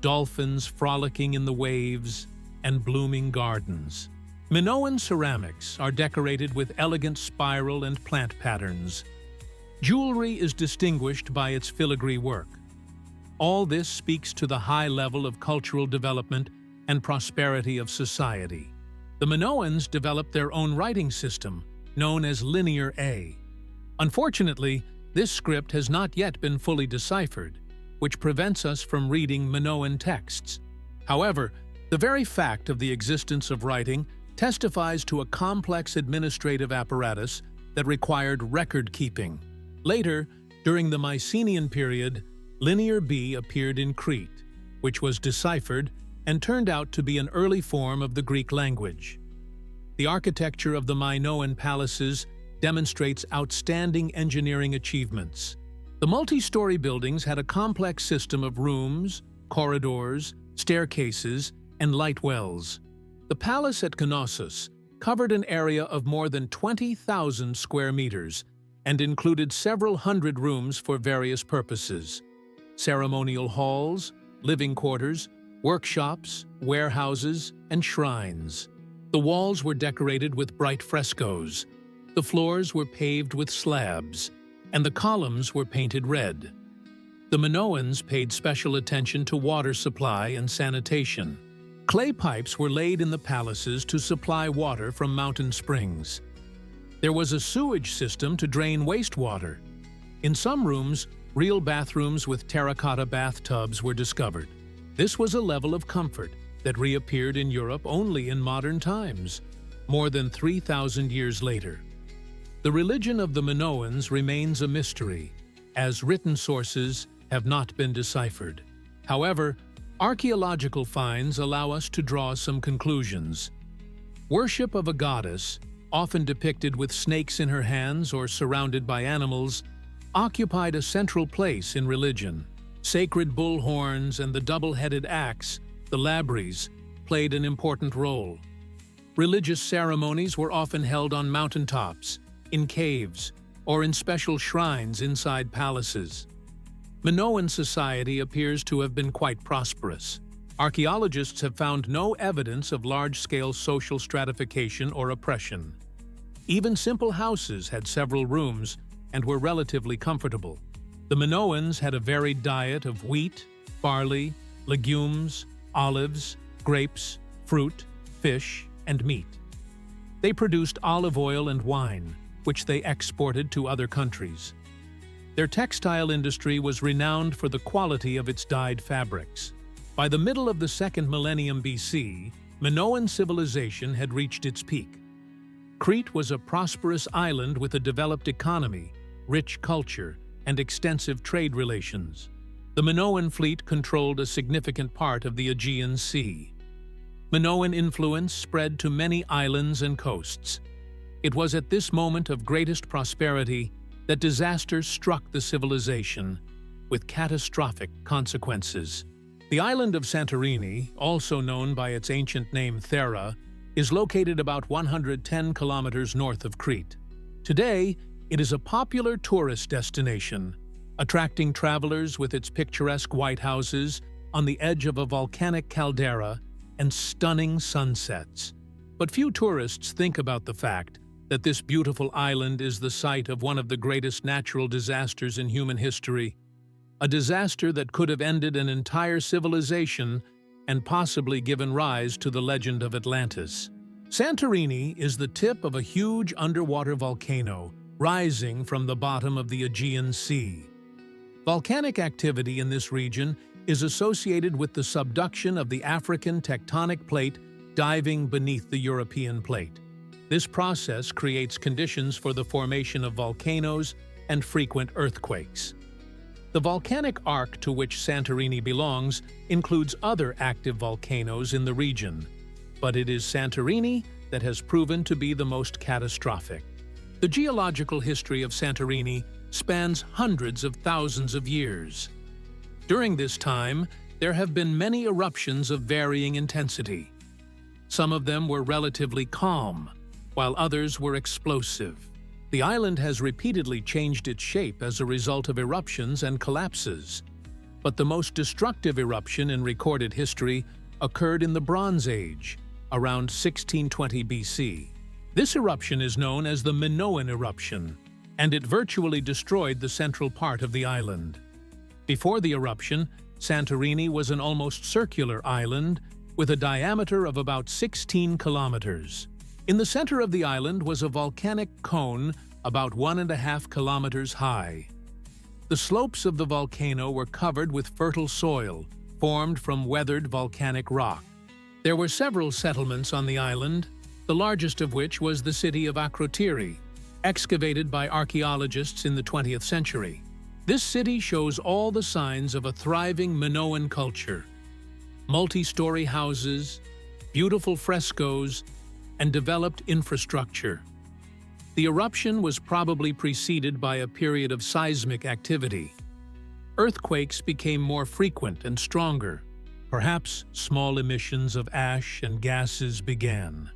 dolphins frolicking in the waves, and blooming gardens. Minoan ceramics are decorated with elegant spiral and plant patterns. Jewelry is distinguished by its filigree work. All this speaks to the high level of cultural development and prosperity of society. The Minoans developed their own writing system, known as Linear A. Unfortunately, this script has not yet been fully deciphered, which prevents us from reading Minoan texts. However, the very fact of the existence of writing testifies to a complex administrative apparatus that required record-keeping. Later, during the Mycenaean period, Linear B appeared in Crete, which was deciphered and turned out to be an early form of the Greek language. The architecture of the Minoan palaces demonstrates outstanding engineering achievements. The multi-story buildings had a complex system of rooms, corridors, staircases, and light wells. The palace at Knossos covered an area of more than 20,000 square meters and included several hundred rooms for various purposes: ceremonial halls, living quarters, workshops, warehouses, and shrines. The walls were decorated with bright frescoes. The floors were paved with slabs, and the columns were painted red. The Minoans paid special attention to water supply and sanitation. Clay pipes were laid in the palaces to supply water from mountain springs. There was a sewage system to drain wastewater. In some rooms, real bathrooms with terracotta bathtubs were discovered. This was a level of comfort that reappeared in Europe only in modern times, more than 3,000 years later. The religion of the Minoans remains a mystery, as written sources have not been deciphered. However, archaeological finds allow us to draw some conclusions. Worship of a goddess, often depicted with snakes in her hands or surrounded by animals, occupied a central place in religion. Sacred bull horns and the double-headed axe, the labries, played an important role. Religious ceremonies were often held on mountaintops, in caves, or in special shrines inside palaces. Minoan society appears to have been quite prosperous. Archaeologists have found no evidence of large-scale social stratification or oppression. Even simple houses had several rooms and were relatively comfortable. The Minoans had a varied diet of wheat, barley, legumes, olives, grapes, fruit, fish, and meat. They produced olive oil and wine, which they exported to other countries. Their textile industry was renowned for the quality of its dyed fabrics. By the middle of the 2nd millennium BC, Minoan civilization had reached its peak. Crete was a prosperous island with a developed economy, rich culture, and extensive trade relations. The Minoan fleet controlled a significant part of the Aegean Sea. Minoan influence spread to many islands and coasts. It was at this moment of greatest prosperity that disasters struck the civilization, with catastrophic consequences. The island of Santorini, also known by its ancient name Thera, is located about 110 kilometers north of Crete. Today, it is a popular tourist destination, attracting travelers with its picturesque white houses on the edge of a volcanic caldera and stunning sunsets. But few tourists think about the fact that this beautiful island is the site of one of the greatest natural disasters in human history, a disaster that could have ended an entire civilization and possibly given rise to the legend of Atlantis. Santorini is the tip of a huge underwater volcano rising from the bottom of the Aegean Sea. Volcanic activity in this region is associated with the subduction of the African tectonic plate diving beneath the European plate. This process creates conditions for the formation of volcanoes and frequent earthquakes. The volcanic arc to which Santorini belongs includes other active volcanoes in the region, but it is Santorini that has proven to be the most catastrophic. The geological history of Santorini spans hundreds of thousands of years. During this time, there have been many eruptions of varying intensity. Some of them were relatively calm, while others were explosive. The island has repeatedly changed its shape as a result of eruptions and collapses. But the most destructive eruption in recorded history occurred in the Bronze Age, around 1620 BC. This eruption is known as the Minoan eruption, and it virtually destroyed the central part of the island. Before the eruption, Santorini was an almost circular island with a diameter of about 16 kilometers. In the center of the island was a volcanic cone about 1.5 kilometers high. The slopes of the volcano were covered with fertile soil, formed from weathered volcanic rock. There were several settlements on the island, the largest of which was the city of Crete, excavated by archaeologists in the 20th century. This city shows all the signs of a thriving Minoan culture: multi-story houses, beautiful frescoes, and developed infrastructure. The eruption was probably preceded by a period of seismic activity. Earthquakes became more frequent and stronger. Perhaps small emissions of ash and gases began.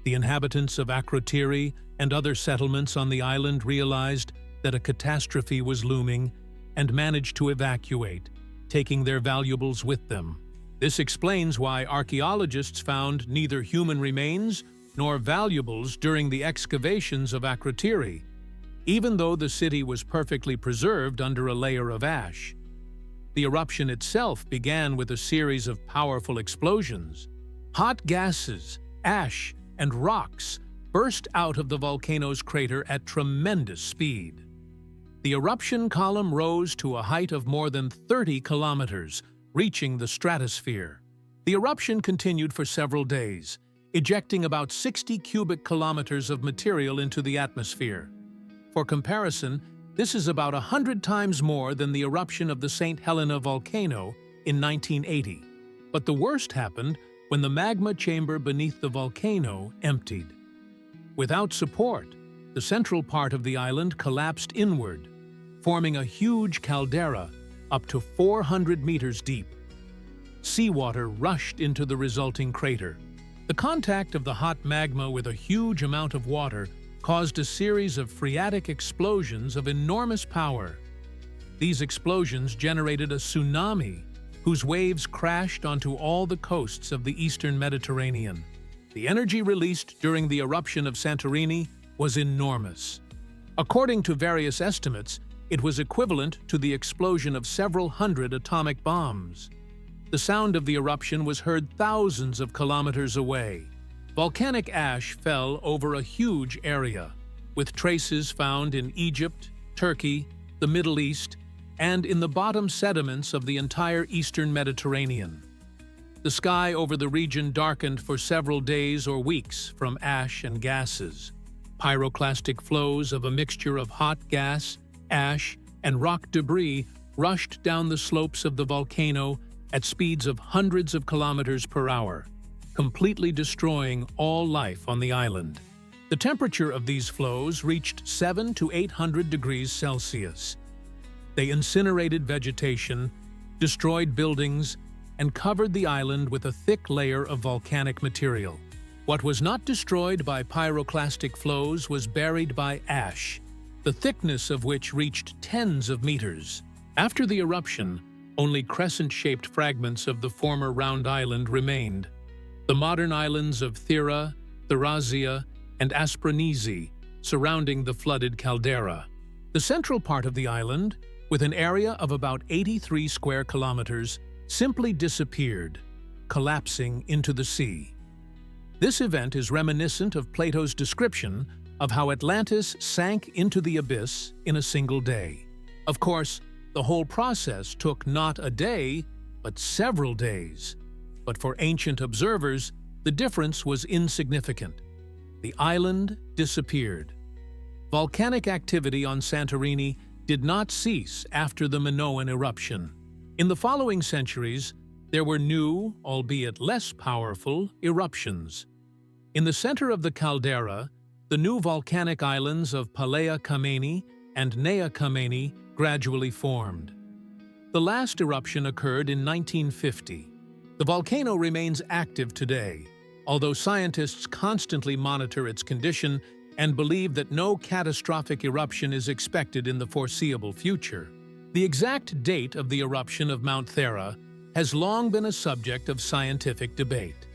The inhabitants of Crete and other settlements on the island realized that a catastrophe was looming and managed to evacuate, taking their valuables with them. This explains why archaeologists found neither human remains nor valuables during the excavations of Crete, even though the city was perfectly preserved under a layer of ash. The eruption itself began with a series of powerful explosions. Hot gases, ash, and rocks burst out of the volcano's crater at tremendous speed. The eruption column rose to a height of more than 30 kilometers, reaching the stratosphere. The eruption continued for several days, ejecting about 60 cubic kilometers of material into the atmosphere. For comparison, this is about 100 times more than the eruption of the St. Helena volcano in 1980. But the worst happened when the magma chamber beneath the volcano emptied. Without support, the central part of the island collapsed inward, forming a huge caldera up to 400 meters deep. Seawater rushed into the resulting crater. The contact of the hot magma with a huge amount of water caused a series of phreatic explosions of enormous power. These explosions generated a tsunami whose waves crashed onto all the coasts of the eastern Mediterranean. The energy released during the eruption of Santorini was enormous. According to various estimates, it was equivalent to the explosion of several hundred atomic bombs. The sound of the eruption was heard thousands of kilometers away. Volcanic ash fell over a huge area, with traces found in Egypt, Turkey, the Middle East, and in the bottom sediments of the entire eastern Mediterranean. The sky over the region darkened for several days or weeks from ash and gases. Pyroclastic flows of a mixture of hot gas, ash, and rock debris rushed down the slopes of the volcano at speeds of hundreds of kilometers per hour, completely destroying all life on the island. The temperature of these flows reached 700 to 800 degrees Celsius. They incinerated vegetation, destroyed buildings, and covered the island with a thick layer of volcanic material. What was not destroyed by pyroclastic flows was buried by ash, the thickness of which reached tens of meters. After the eruption, only crescent-shaped fragments of the former round island remained. The modern islands of Thera, Therasia, and Aspronesi surrounding the flooded caldera. The central part of the island, with an area of about 83 square kilometers, simply disappeared, collapsing into the sea. This event is reminiscent of Plato's description of how Atlantis sank into the abyss in a single day. Of course, the whole process took not a day, but several days. But for ancient observers, the difference was insignificant. The island disappeared. Volcanic activity on Santorini did not cease after the Minoan eruption. In the following centuries, there were new, albeit less powerful, eruptions. In the center of the caldera, the new volcanic islands of Palea Kameni and Nea Kameni gradually formed. The last eruption occurred in 1950. The volcano remains active today, although scientists constantly monitor its condition and believe that no catastrophic eruption is expected in the foreseeable future. The exact date of the eruption of Mount Thera has long been a subject of scientific debate.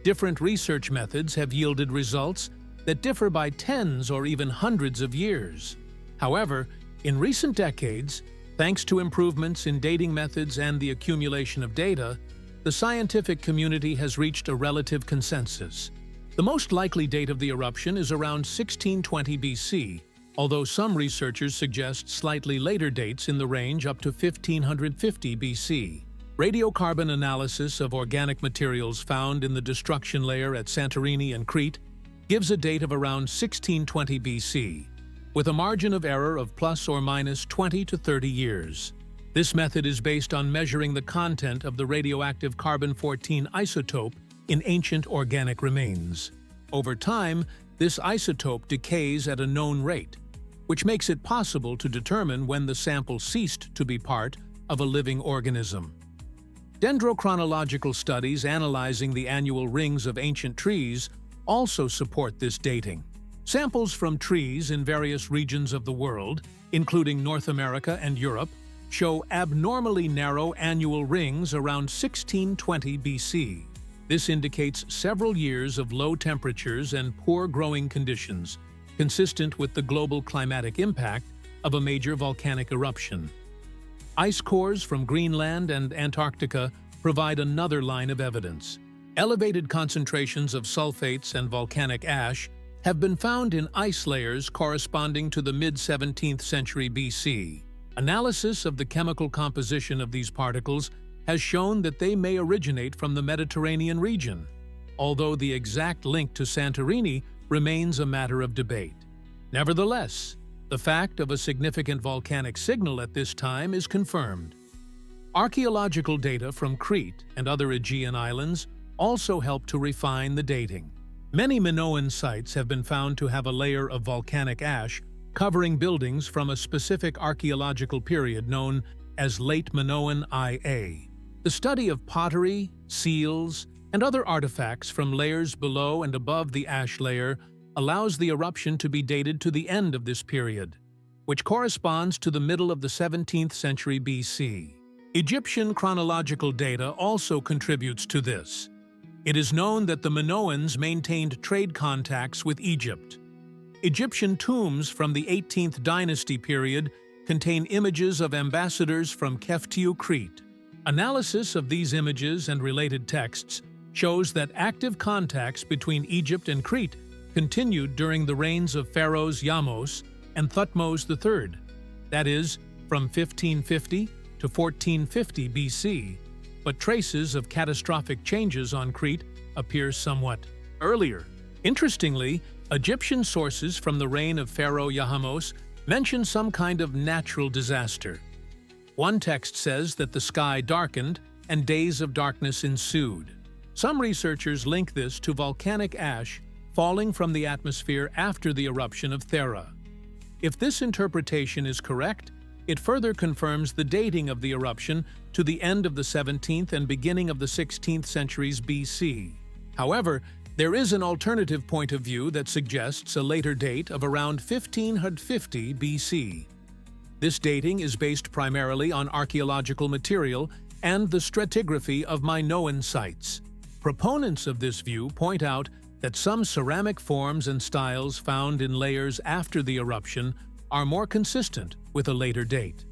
Different research methods have yielded results that differ by tens or even hundreds of years. However, in recent decades, thanks to improvements in dating methods and the accumulation of data, the scientific community has reached a relative consensus. The most likely date of the eruption is around 1620 BC, although some researchers suggest slightly later dates in the range up to 1550 BC. Radiocarbon analysis of organic materials found in the destruction layer at Santorini and Crete gives a date of around 1620 BC, with a margin of error of plus or minus 20 to 30 years. This method is based on measuring the content of the radioactive carbon-14 isotope in ancient organic remains. Over time, this isotope decays at a known rate, which makes it possible to determine when the sample ceased to be part of a living organism. Dendrochronological studies analyzing the annual rings of ancient trees also support this dating. Samples from trees in various regions of the world, including North America and Europe, show abnormally narrow annual rings around 1620 BC. This indicates several years of low temperatures and poor growing conditions, consistent with the global climatic impact of a major volcanic eruption. Ice cores from Greenland and Antarctica provide another line of evidence. Elevated concentrations of sulfates and volcanic ash have been found in ice layers corresponding to the mid-17th century BC. Analysis of the chemical composition of these particles has shown that they may originate from the Mediterranean region, although the exact link to Santorini remains a matter of debate. Nevertheless, the fact of a significant volcanic signal at this time is confirmed. Archaeological data from Crete and other Aegean islands also help to refine the dating. Many Minoan sites have been found to have a layer of volcanic ash covering buildings from a specific archaeological period known as Late Minoan IA. The study of pottery, seals, and other artifacts from layers below and above the ash layer allows the eruption to be dated to the end of this period, which corresponds to the middle of the 17th century BC. Egyptian chronological data also contributes to this. It is known that the Minoans maintained trade contacts with Egypt. Egyptian tombs from the 18th dynasty period contain images of ambassadors from Keftiu, Crete. Analysis of these images and related texts shows that active contacts between Egypt and Crete continued during the reigns of pharaohs Yamos and Thutmose III, that is, from 1550 to 1450 BC, but traces of catastrophic changes on Crete appear somewhat earlier. Interestingly, Egyptian sources from the reign of Pharaoh Yahamos mention some kind of natural disaster. One text says that the sky darkened and days of darkness ensued. Some researchers link this to volcanic ash falling from the atmosphere after the eruption of Thera. If this interpretation is correct, it further confirms the dating of the eruption to the end of the 17th and beginning of the 16th centuries BC. However, there is an alternative point of view that suggests a later date of around 1550 BC. This dating is based primarily on archaeological material and the stratigraphy of Minoan sites. Proponents of this view point out that some ceramic forms and styles found in layers after the eruption are more consistent with a later date.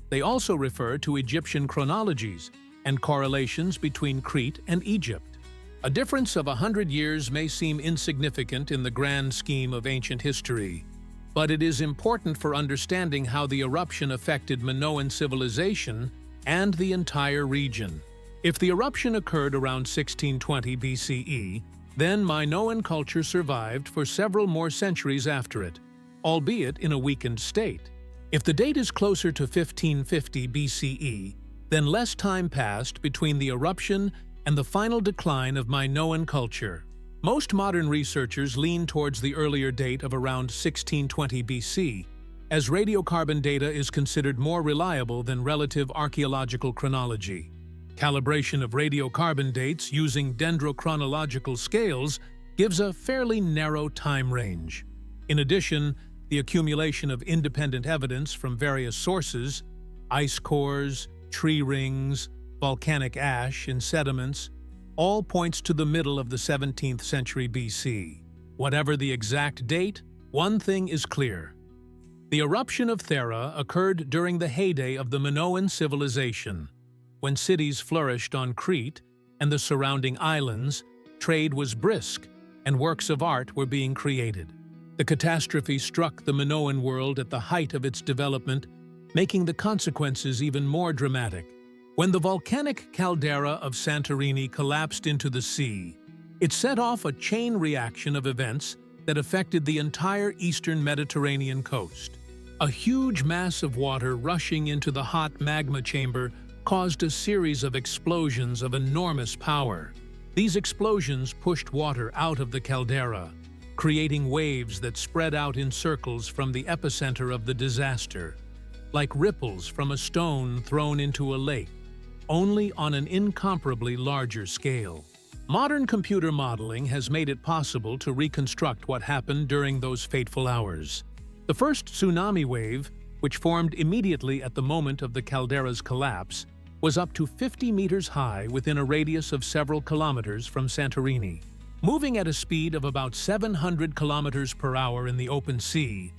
They also refer to Egyptian chronologies and correlations between Crete and Egypt. A difference of 100 years may seem insignificant in the grand scheme of ancient history, but it is important for understanding how the eruption affected Minoan civilization and the entire region. If the eruption occurred around 1620 BCE, then Minoan culture survived for several more centuries after it, albeit in a weakened state. If the date is closer to 1550 BCE, then less time passed between the eruption and the final decline of Minoan culture. Most modern researchers lean towards the earlier date of around 1620 BC, as radiocarbon data is considered more reliable than relative archaeological chronology. Calibration of radiocarbon dates using dendrochronological scales gives a fairly narrow time range. In addition, the accumulation of independent evidence from various sources, ice cores, tree rings, volcanic ash, and sediments, all points to the middle of the 17th century BC. Whatever the exact date, one thing is clear. The eruption of Thera occurred during the heyday of the Minoan civilization. When cities flourished on Crete and the surrounding islands, trade was brisk, and works of art were being created. The catastrophe struck the Minoan world at the height of its development, making the consequences even more dramatic. When the volcanic caldera of Santorini collapsed into the sea, it set off a chain reaction of events that affected the entire eastern Mediterranean coast. A huge mass of water rushing into the hot magma chamber caused a series of explosions of enormous power. These explosions pushed water out of the caldera, creating waves that spread out in circles from the epicenter of the disaster, like ripples from a stone thrown into a lake, only on an incomparably larger scale. Modern computer modeling has made it possible to reconstruct what happened during those fateful hours. The first tsunami wave, which formed immediately at the moment of the caldera's collapse, was up to 50 meters high within a radius of several kilometers from Santorini. Moving at a speed of about 700 kilometers per hour in the open sea,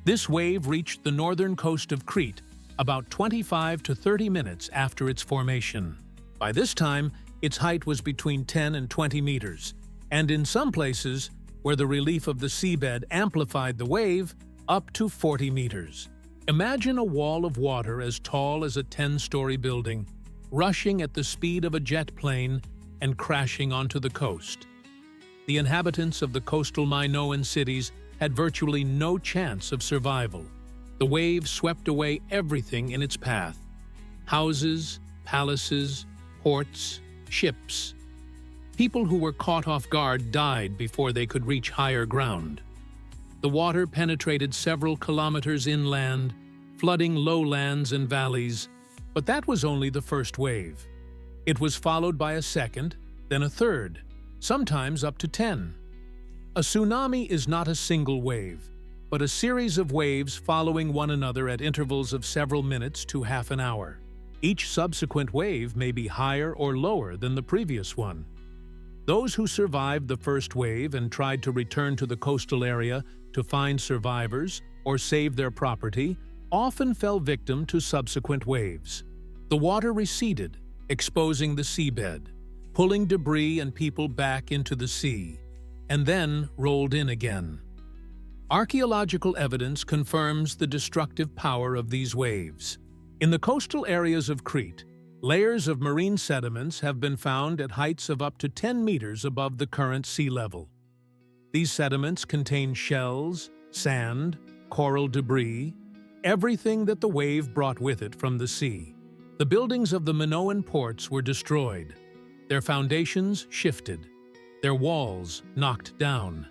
this wave reached the northern coast of Crete about 25 to 30 minutes after its formation. By this time, its height was between 10 and 20 meters, and in some places, where the relief of the seabed amplified the wave, up to 40 meters. Imagine a wall of water as tall as a 10-story building, rushing at the speed of a jet plane and crashing onto the coast. The inhabitants of the coastal Minoan cities had virtually no chance of survival. The wave swept away everything in its path: houses, palaces, ports, ships. People who were caught off guard died before they could reach higher ground. The water penetrated several kilometers inland, flooding lowlands and valleys, but that was only the first wave. It was followed by a second, then a third, sometimes up to 10. A tsunami is not a single wave, but a series of waves following one another at intervals of several minutes to half an hour. Each subsequent wave may be higher or lower than the previous one. Those who survived the first wave and tried to return to the coastal area to find survivors or save their property often fell victim to subsequent waves. The water receded, exposing the seabed, pulling debris and people back into the sea, and then rolled in again. Archaeological evidence confirms the destructive power of these waves. In the coastal areas of Crete, layers of marine sediments have been found at heights of up to 10 meters above the current sea level. These sediments contain shells, sand, coral debris, everything that the wave brought with it from the sea. The buildings of the Minoan ports were destroyed, their foundations shifted, their walls knocked down.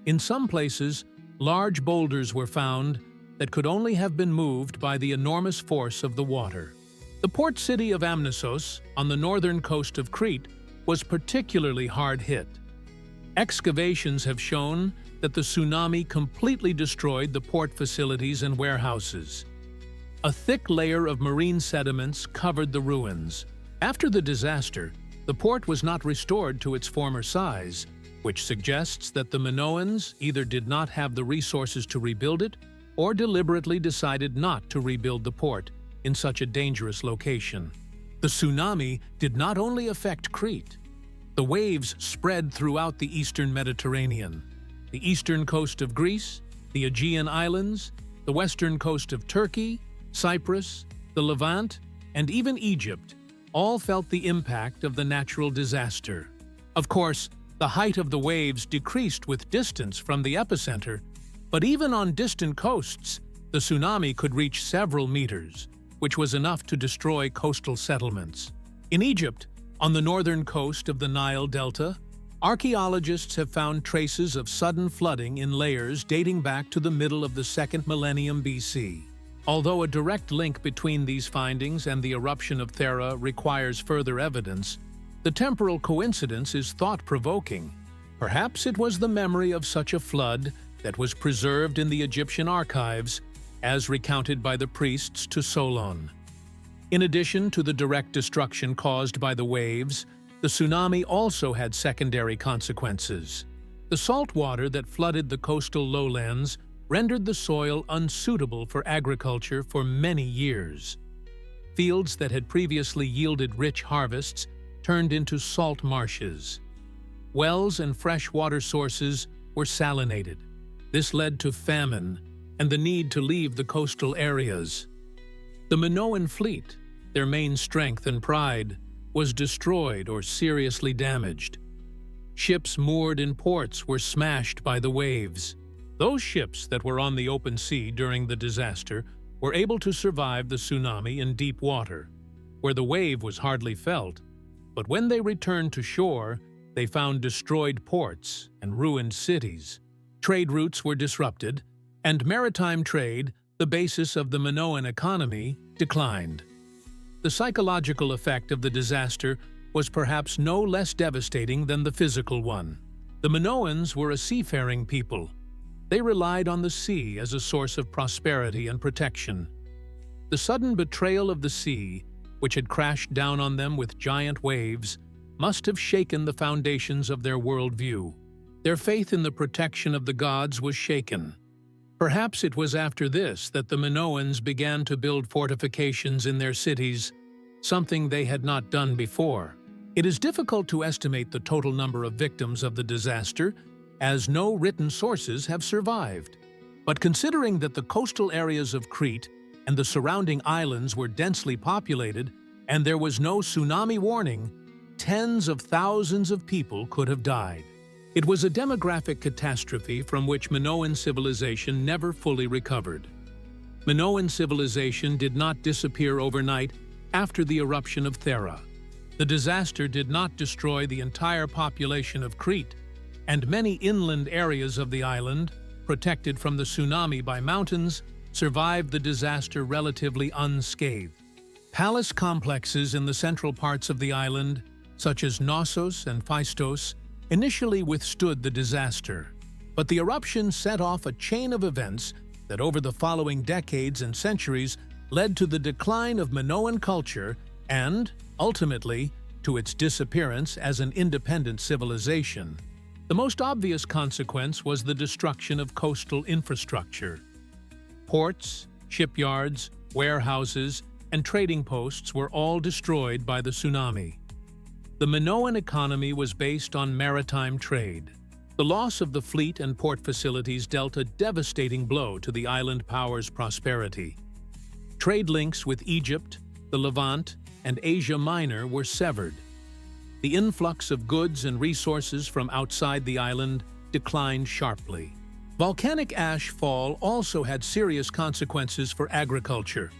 In some places, large boulders were found that could only have been moved by the enormous force of the water. The port city of Amnisos, on the northern coast of Crete, was particularly hard hit. Excavations have shown that the tsunami completely destroyed the port facilities and warehouses. A thick layer of marine sediments covered the ruins. After the disaster, the port was not restored to its former size, which suggests that the Minoans either did not have the resources to rebuild it or deliberately decided not to rebuild the port in such a dangerous location. The tsunami did not only affect Crete. The waves spread throughout the eastern Mediterranean. The eastern coast of Greece, the Aegean Islands, the western coast of Turkey, Cyprus, the Levant, and even Egypt all felt the impact of the natural disaster. Of course, the height of the waves decreased with distance from the epicenter, but even on distant coasts, the tsunami could reach several meters, which was enough to destroy coastal settlements. In Egypt, on the northern coast of the Nile Delta, Archaeologists have found traces of sudden flooding in layers dating back to the middle of the 2nd millennium BC. Although a direct link between these findings and the eruption of Thera requires further evidence, the temporal coincidence is thought-provoking. Perhaps it was the memory of such a flood that was preserved in the Egyptian archives, as recounted by the priests to Solon. In addition to the direct destruction caused by the waves, the tsunami also had secondary consequences. The salt water that flooded the coastal lowlands rendered the soil unsuitable for agriculture for many years. Fields that had previously yielded rich harvests turned into salt marshes. Wells and fresh water sources were salinated. This led to famine and the need to leave the coastal areas. The Minoan fleet, their main strength and pride, was destroyed or seriously damaged. Ships moored in ports were smashed by the waves. Those ships that were on the open sea during the disaster were able to survive the tsunami in deep water, where the wave was hardly felt, but when they returned to shore, they found destroyed ports and ruined cities. Trade routes were disrupted, and maritime trade, the basis of the Minoan economy, declined. The psychological effect of the disaster was perhaps no less devastating than the physical one. The Minoans were a seafaring people. They relied on the sea as a source of prosperity and protection. The sudden betrayal of the sea, which had crashed down on them with giant waves, must have shaken the foundations of their worldview. Their faith in the protection of the gods was shaken. Perhaps it was after this that the Minoans began to build fortifications in their cities, something they had not done before. It is difficult to estimate the total number of victims of the disaster, as no written sources have survived. But considering that the coastal areas of Crete and the surrounding islands were densely populated and there was no tsunami warning, tens of thousands of people could have died. It was a demographic catastrophe from which Minoan civilization never fully recovered. Minoan civilization did not disappear overnight after the eruption of Thera. The disaster did not destroy the entire population of Crete, and many inland areas of the island, protected from the tsunami by mountains, survived the disaster relatively unscathed. Palace complexes in the central parts of the island, such as Knossos and Phaistos, initially withstood the disaster, but the eruption set off a chain of events that over the following decades and centuries led to the decline of Minoan culture and, ultimately, to its disappearance as an independent civilization. The most obvious consequence was the destruction of coastal infrastructure. Ports, shipyards, warehouses, and trading posts were all destroyed by the tsunami. The Minoan economy was based on maritime trade. The loss of the fleet and port facilities dealt a devastating blow to the island power's prosperity. Trade links with Egypt, the Levant, and Asia Minor were severed. The influx of goods and resources from outside the island declined sharply. Volcanic ash fall also had serious consequences for agriculture.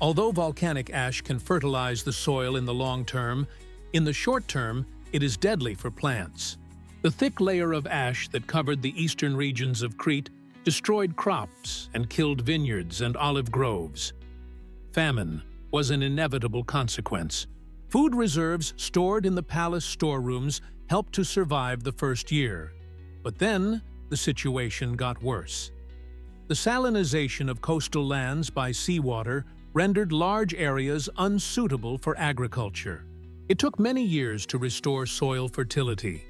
Although volcanic ash can fertilize the soil in the long term, in the short term, it is deadly for plants. The thick layer of ash that covered the eastern regions of Crete destroyed crops and killed vineyards and olive groves. Famine was an inevitable consequence. Food reserves stored in the palace storerooms helped to survive the first year. But then, the situation got worse. The salinization of coastal lands by seawater rendered large areas unsuitable for agriculture. It took many years to restore soil fertility.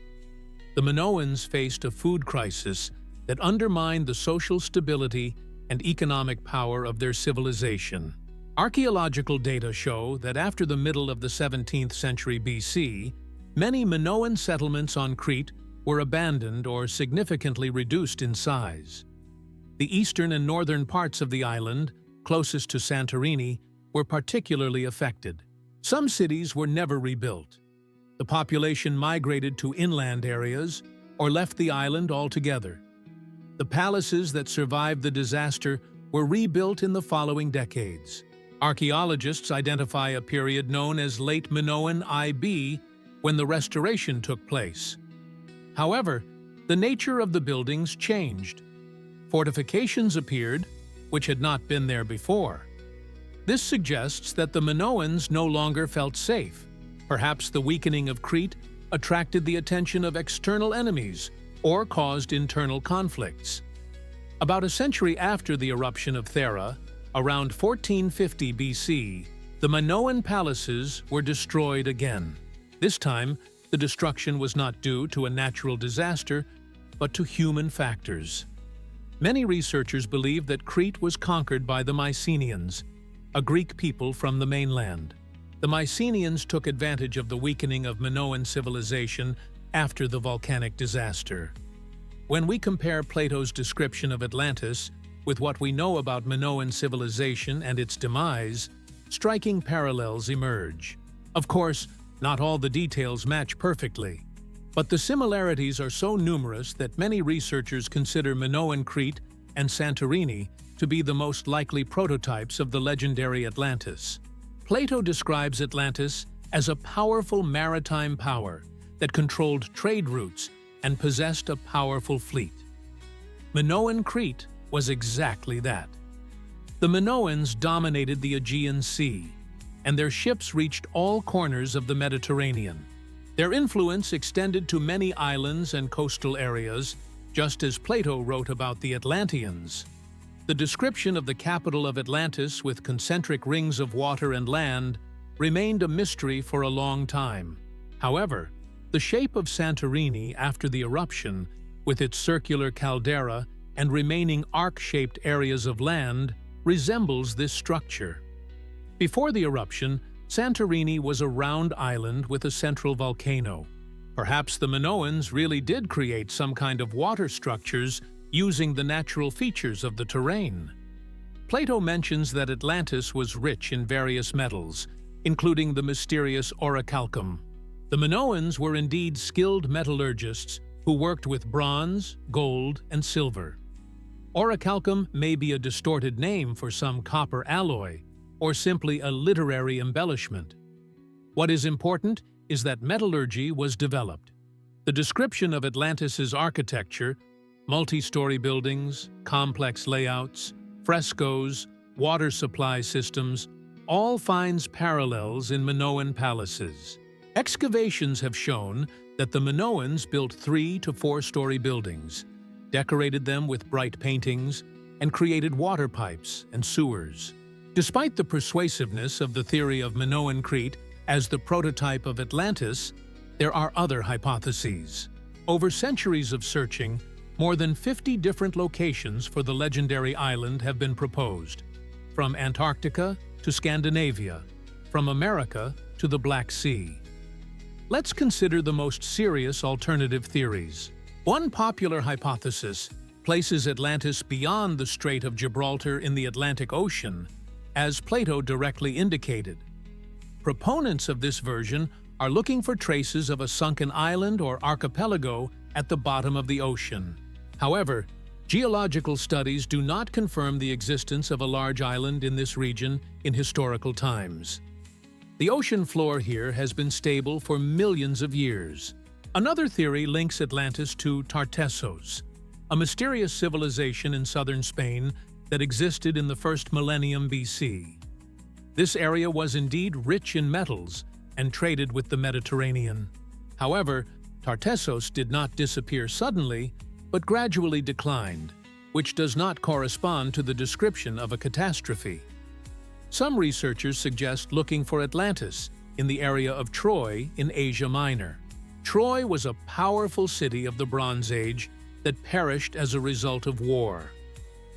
The Minoans faced a food crisis that undermined the social stability and economic power of their civilization. Archaeological data show that after the middle of the 17th century BC, many Minoan settlements on Crete were abandoned or significantly reduced in size. The eastern and northern parts of the island, closest to Santorini, were particularly affected. Some cities were never rebuilt. The population migrated to inland areas or left the island altogether. The palaces that survived the disaster were rebuilt in the following decades. Archaeologists identify a period known as Late Minoan IB when the restoration took place. However, the nature of the buildings changed. Fortifications appeared, which had not been there before. This suggests that the Minoans no longer felt safe. Perhaps the weakening of Crete attracted the attention of external enemies or caused internal conflicts. About a century after the eruption of Thera, around 1450 BC, the Minoan palaces were destroyed again. This time, the destruction was not due to a natural disaster, but to human factors. Many researchers believe that Crete was conquered by the Mycenaeans, a Greek people from the mainland. The Mycenaeans took advantage of the weakening of Minoan civilization after the volcanic disaster. When we compare Plato's description of Atlantis with what we know about Minoan civilization and its demise, striking parallels emerge. Of course, not all the details match perfectly, but the similarities are so numerous that many researchers consider Minoan Crete and Santorini to be the most likely prototypes of the legendary Atlantis. Plato describes Atlantis as a powerful maritime power that controlled trade routes and possessed a powerful fleet. Minoan Crete was exactly that. The Minoans dominated the Aegean Sea, and their ships reached all corners of the Mediterranean. Their influence extended to many islands and coastal areas, just as Plato wrote about the Atlanteans. The description of the capital of Atlantis with concentric rings of water and land remained a mystery for a long time. However, the shape of Santorini after the eruption, with its circular caldera and remaining arc-shaped areas of land, resembles this structure. Before the eruption, Santorini was a round island with a central volcano. Perhaps the Minoans really did create some kind of water structures using the natural features of the terrain. Plato mentions that Atlantis was rich in various metals, including the mysterious orichalcum. The Minoans were indeed skilled metallurgists who worked with bronze, gold, and silver. Orichalcum may be a distorted name for some copper alloy, or simply a literary embellishment. What is important is that metallurgy was developed. The description of Atlantis's architecture, multi-story buildings, complex layouts, frescoes, water supply systems, all finds parallels in Minoan palaces. Excavations have shown that the Minoans built 3 to 4-story buildings, decorated them with bright paintings, and created water pipes and sewers. Despite the persuasiveness of the theory of Minoan Crete as the prototype of Atlantis, there are other hypotheses. Over centuries of searching, more than 50 different locations for the legendary island have been proposed, from Antarctica to Scandinavia, from America to the Black Sea. Let's consider the most serious alternative theories. One popular hypothesis places Atlantis beyond the Strait of Gibraltar in the Atlantic Ocean, as Plato directly indicated. Proponents of this version are looking for traces of a sunken island or archipelago at the bottom of the ocean. However, geological studies do not confirm the existence of a large island in this region in historical times. The ocean floor here has been stable for millions of years. Another theory links Atlantis to Tartessos, a mysterious civilization in southern Spain that existed in the first millennium BC. This area was indeed rich in metals and traded with the Mediterranean. However, Tartessos did not disappear suddenly, but gradually declined, which does not correspond to the description of a catastrophe. Some researchers suggest looking for Atlantis in the area of Troy in Asia Minor. Troy was a powerful city of the Bronze Age that perished as a result of war.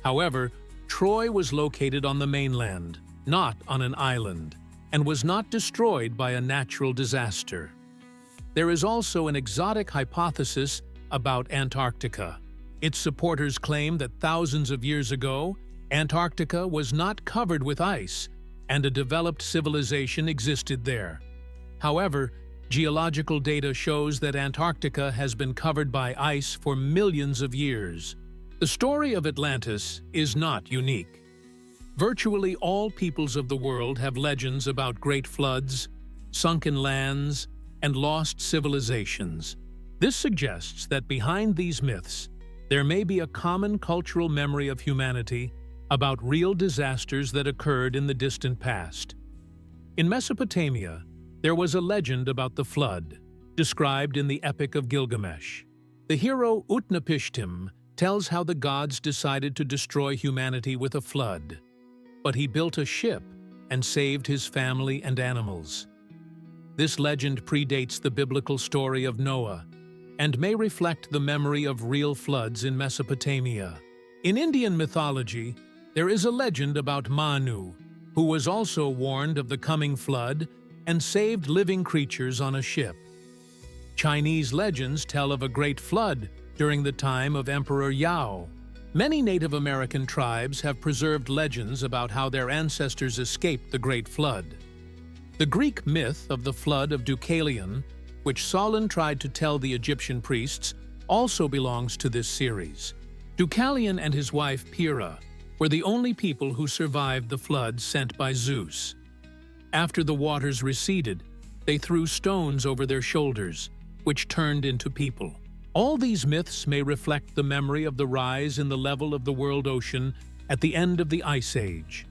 However, Troy was located on the mainland, not on an island, and was not destroyed by a natural disaster. There is also an exotic hypothesis about Antarctica. Its supporters claim that thousands of years ago, Antarctica was not covered with ice, and a developed civilization existed there. However, geological data shows that Antarctica has been covered by ice for millions of years. The story of Atlantis is not unique. Virtually all peoples of the world have legends about great floods, sunken lands, and lost civilizations. This suggests that behind these myths, there may be a common cultural memory of humanity about real disasters that occurred in the distant past. In Mesopotamia, there was a legend about the flood, described in the Epic of Gilgamesh. The hero Utnapishtim tells how the gods decided to destroy humanity with a flood, but he built a ship and saved his family and animals. This legend predates the biblical story of Noah and may reflect the memory of real floods in Mesopotamia. In Indian mythology, there is a legend about Manu, who was also warned of the coming flood and saved living creatures on a ship. Chinese legends tell of a great flood during the time of Emperor Yao. Many Native American tribes have preserved legends about how their ancestors escaped the Great Flood. The Greek myth of the flood of Deucalion, which Solon tried to tell the Egyptian priests, also belongs to this series. Deucalion and his wife Pyrrha were the only people who survived the flood sent by Zeus. After the waters receded, they threw stones over their shoulders, which turned into people. All these myths may reflect the memory of the rise in the level of the world ocean at the end of the Ice Age.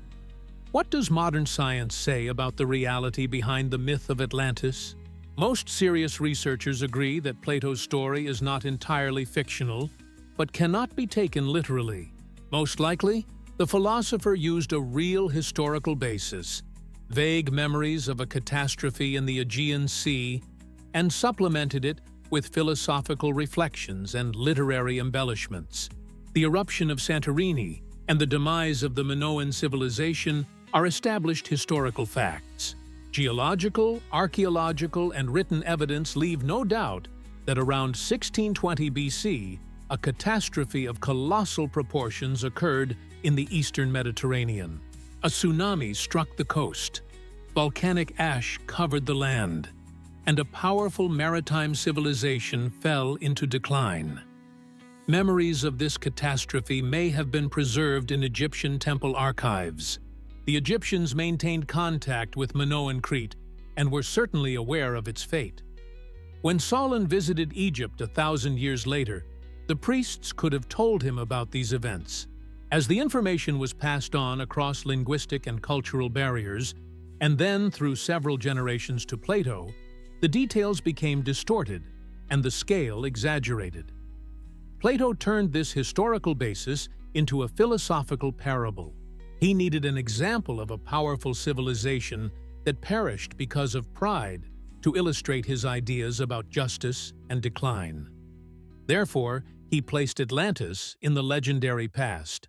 What does modern science say about the reality behind the myth of Atlantis? Most serious researchers agree that Plato's story is not entirely fictional, but cannot be taken literally. Most likely, the philosopher used a real historical basis, vague memories of a catastrophe in the Aegean Sea, and supplemented it with philosophical reflections and literary embellishments. The eruption of Santorini and the demise of the Minoan civilization are established historical facts. Geological, archaeological, and written evidence leave no doubt that around 1620 BC, a catastrophe of colossal proportions occurred in the eastern Mediterranean. A tsunami struck the coast, volcanic ash covered the land, and a powerful maritime civilization fell into decline. Memories of this catastrophe may have been preserved in Egyptian temple archives. The Egyptians maintained contact with Minoan Crete and were certainly aware of its fate. When Solon visited Egypt 1,000 years later, the priests could have told him about these events. As the information was passed on across linguistic and cultural barriers, and then through several generations to Plato, the details became distorted and the scale exaggerated. Plato turned this historical basis into a philosophical parable. He needed an example of a powerful civilization that perished because of pride to illustrate his ideas about justice and decline. Therefore, he placed Atlantis in the legendary past.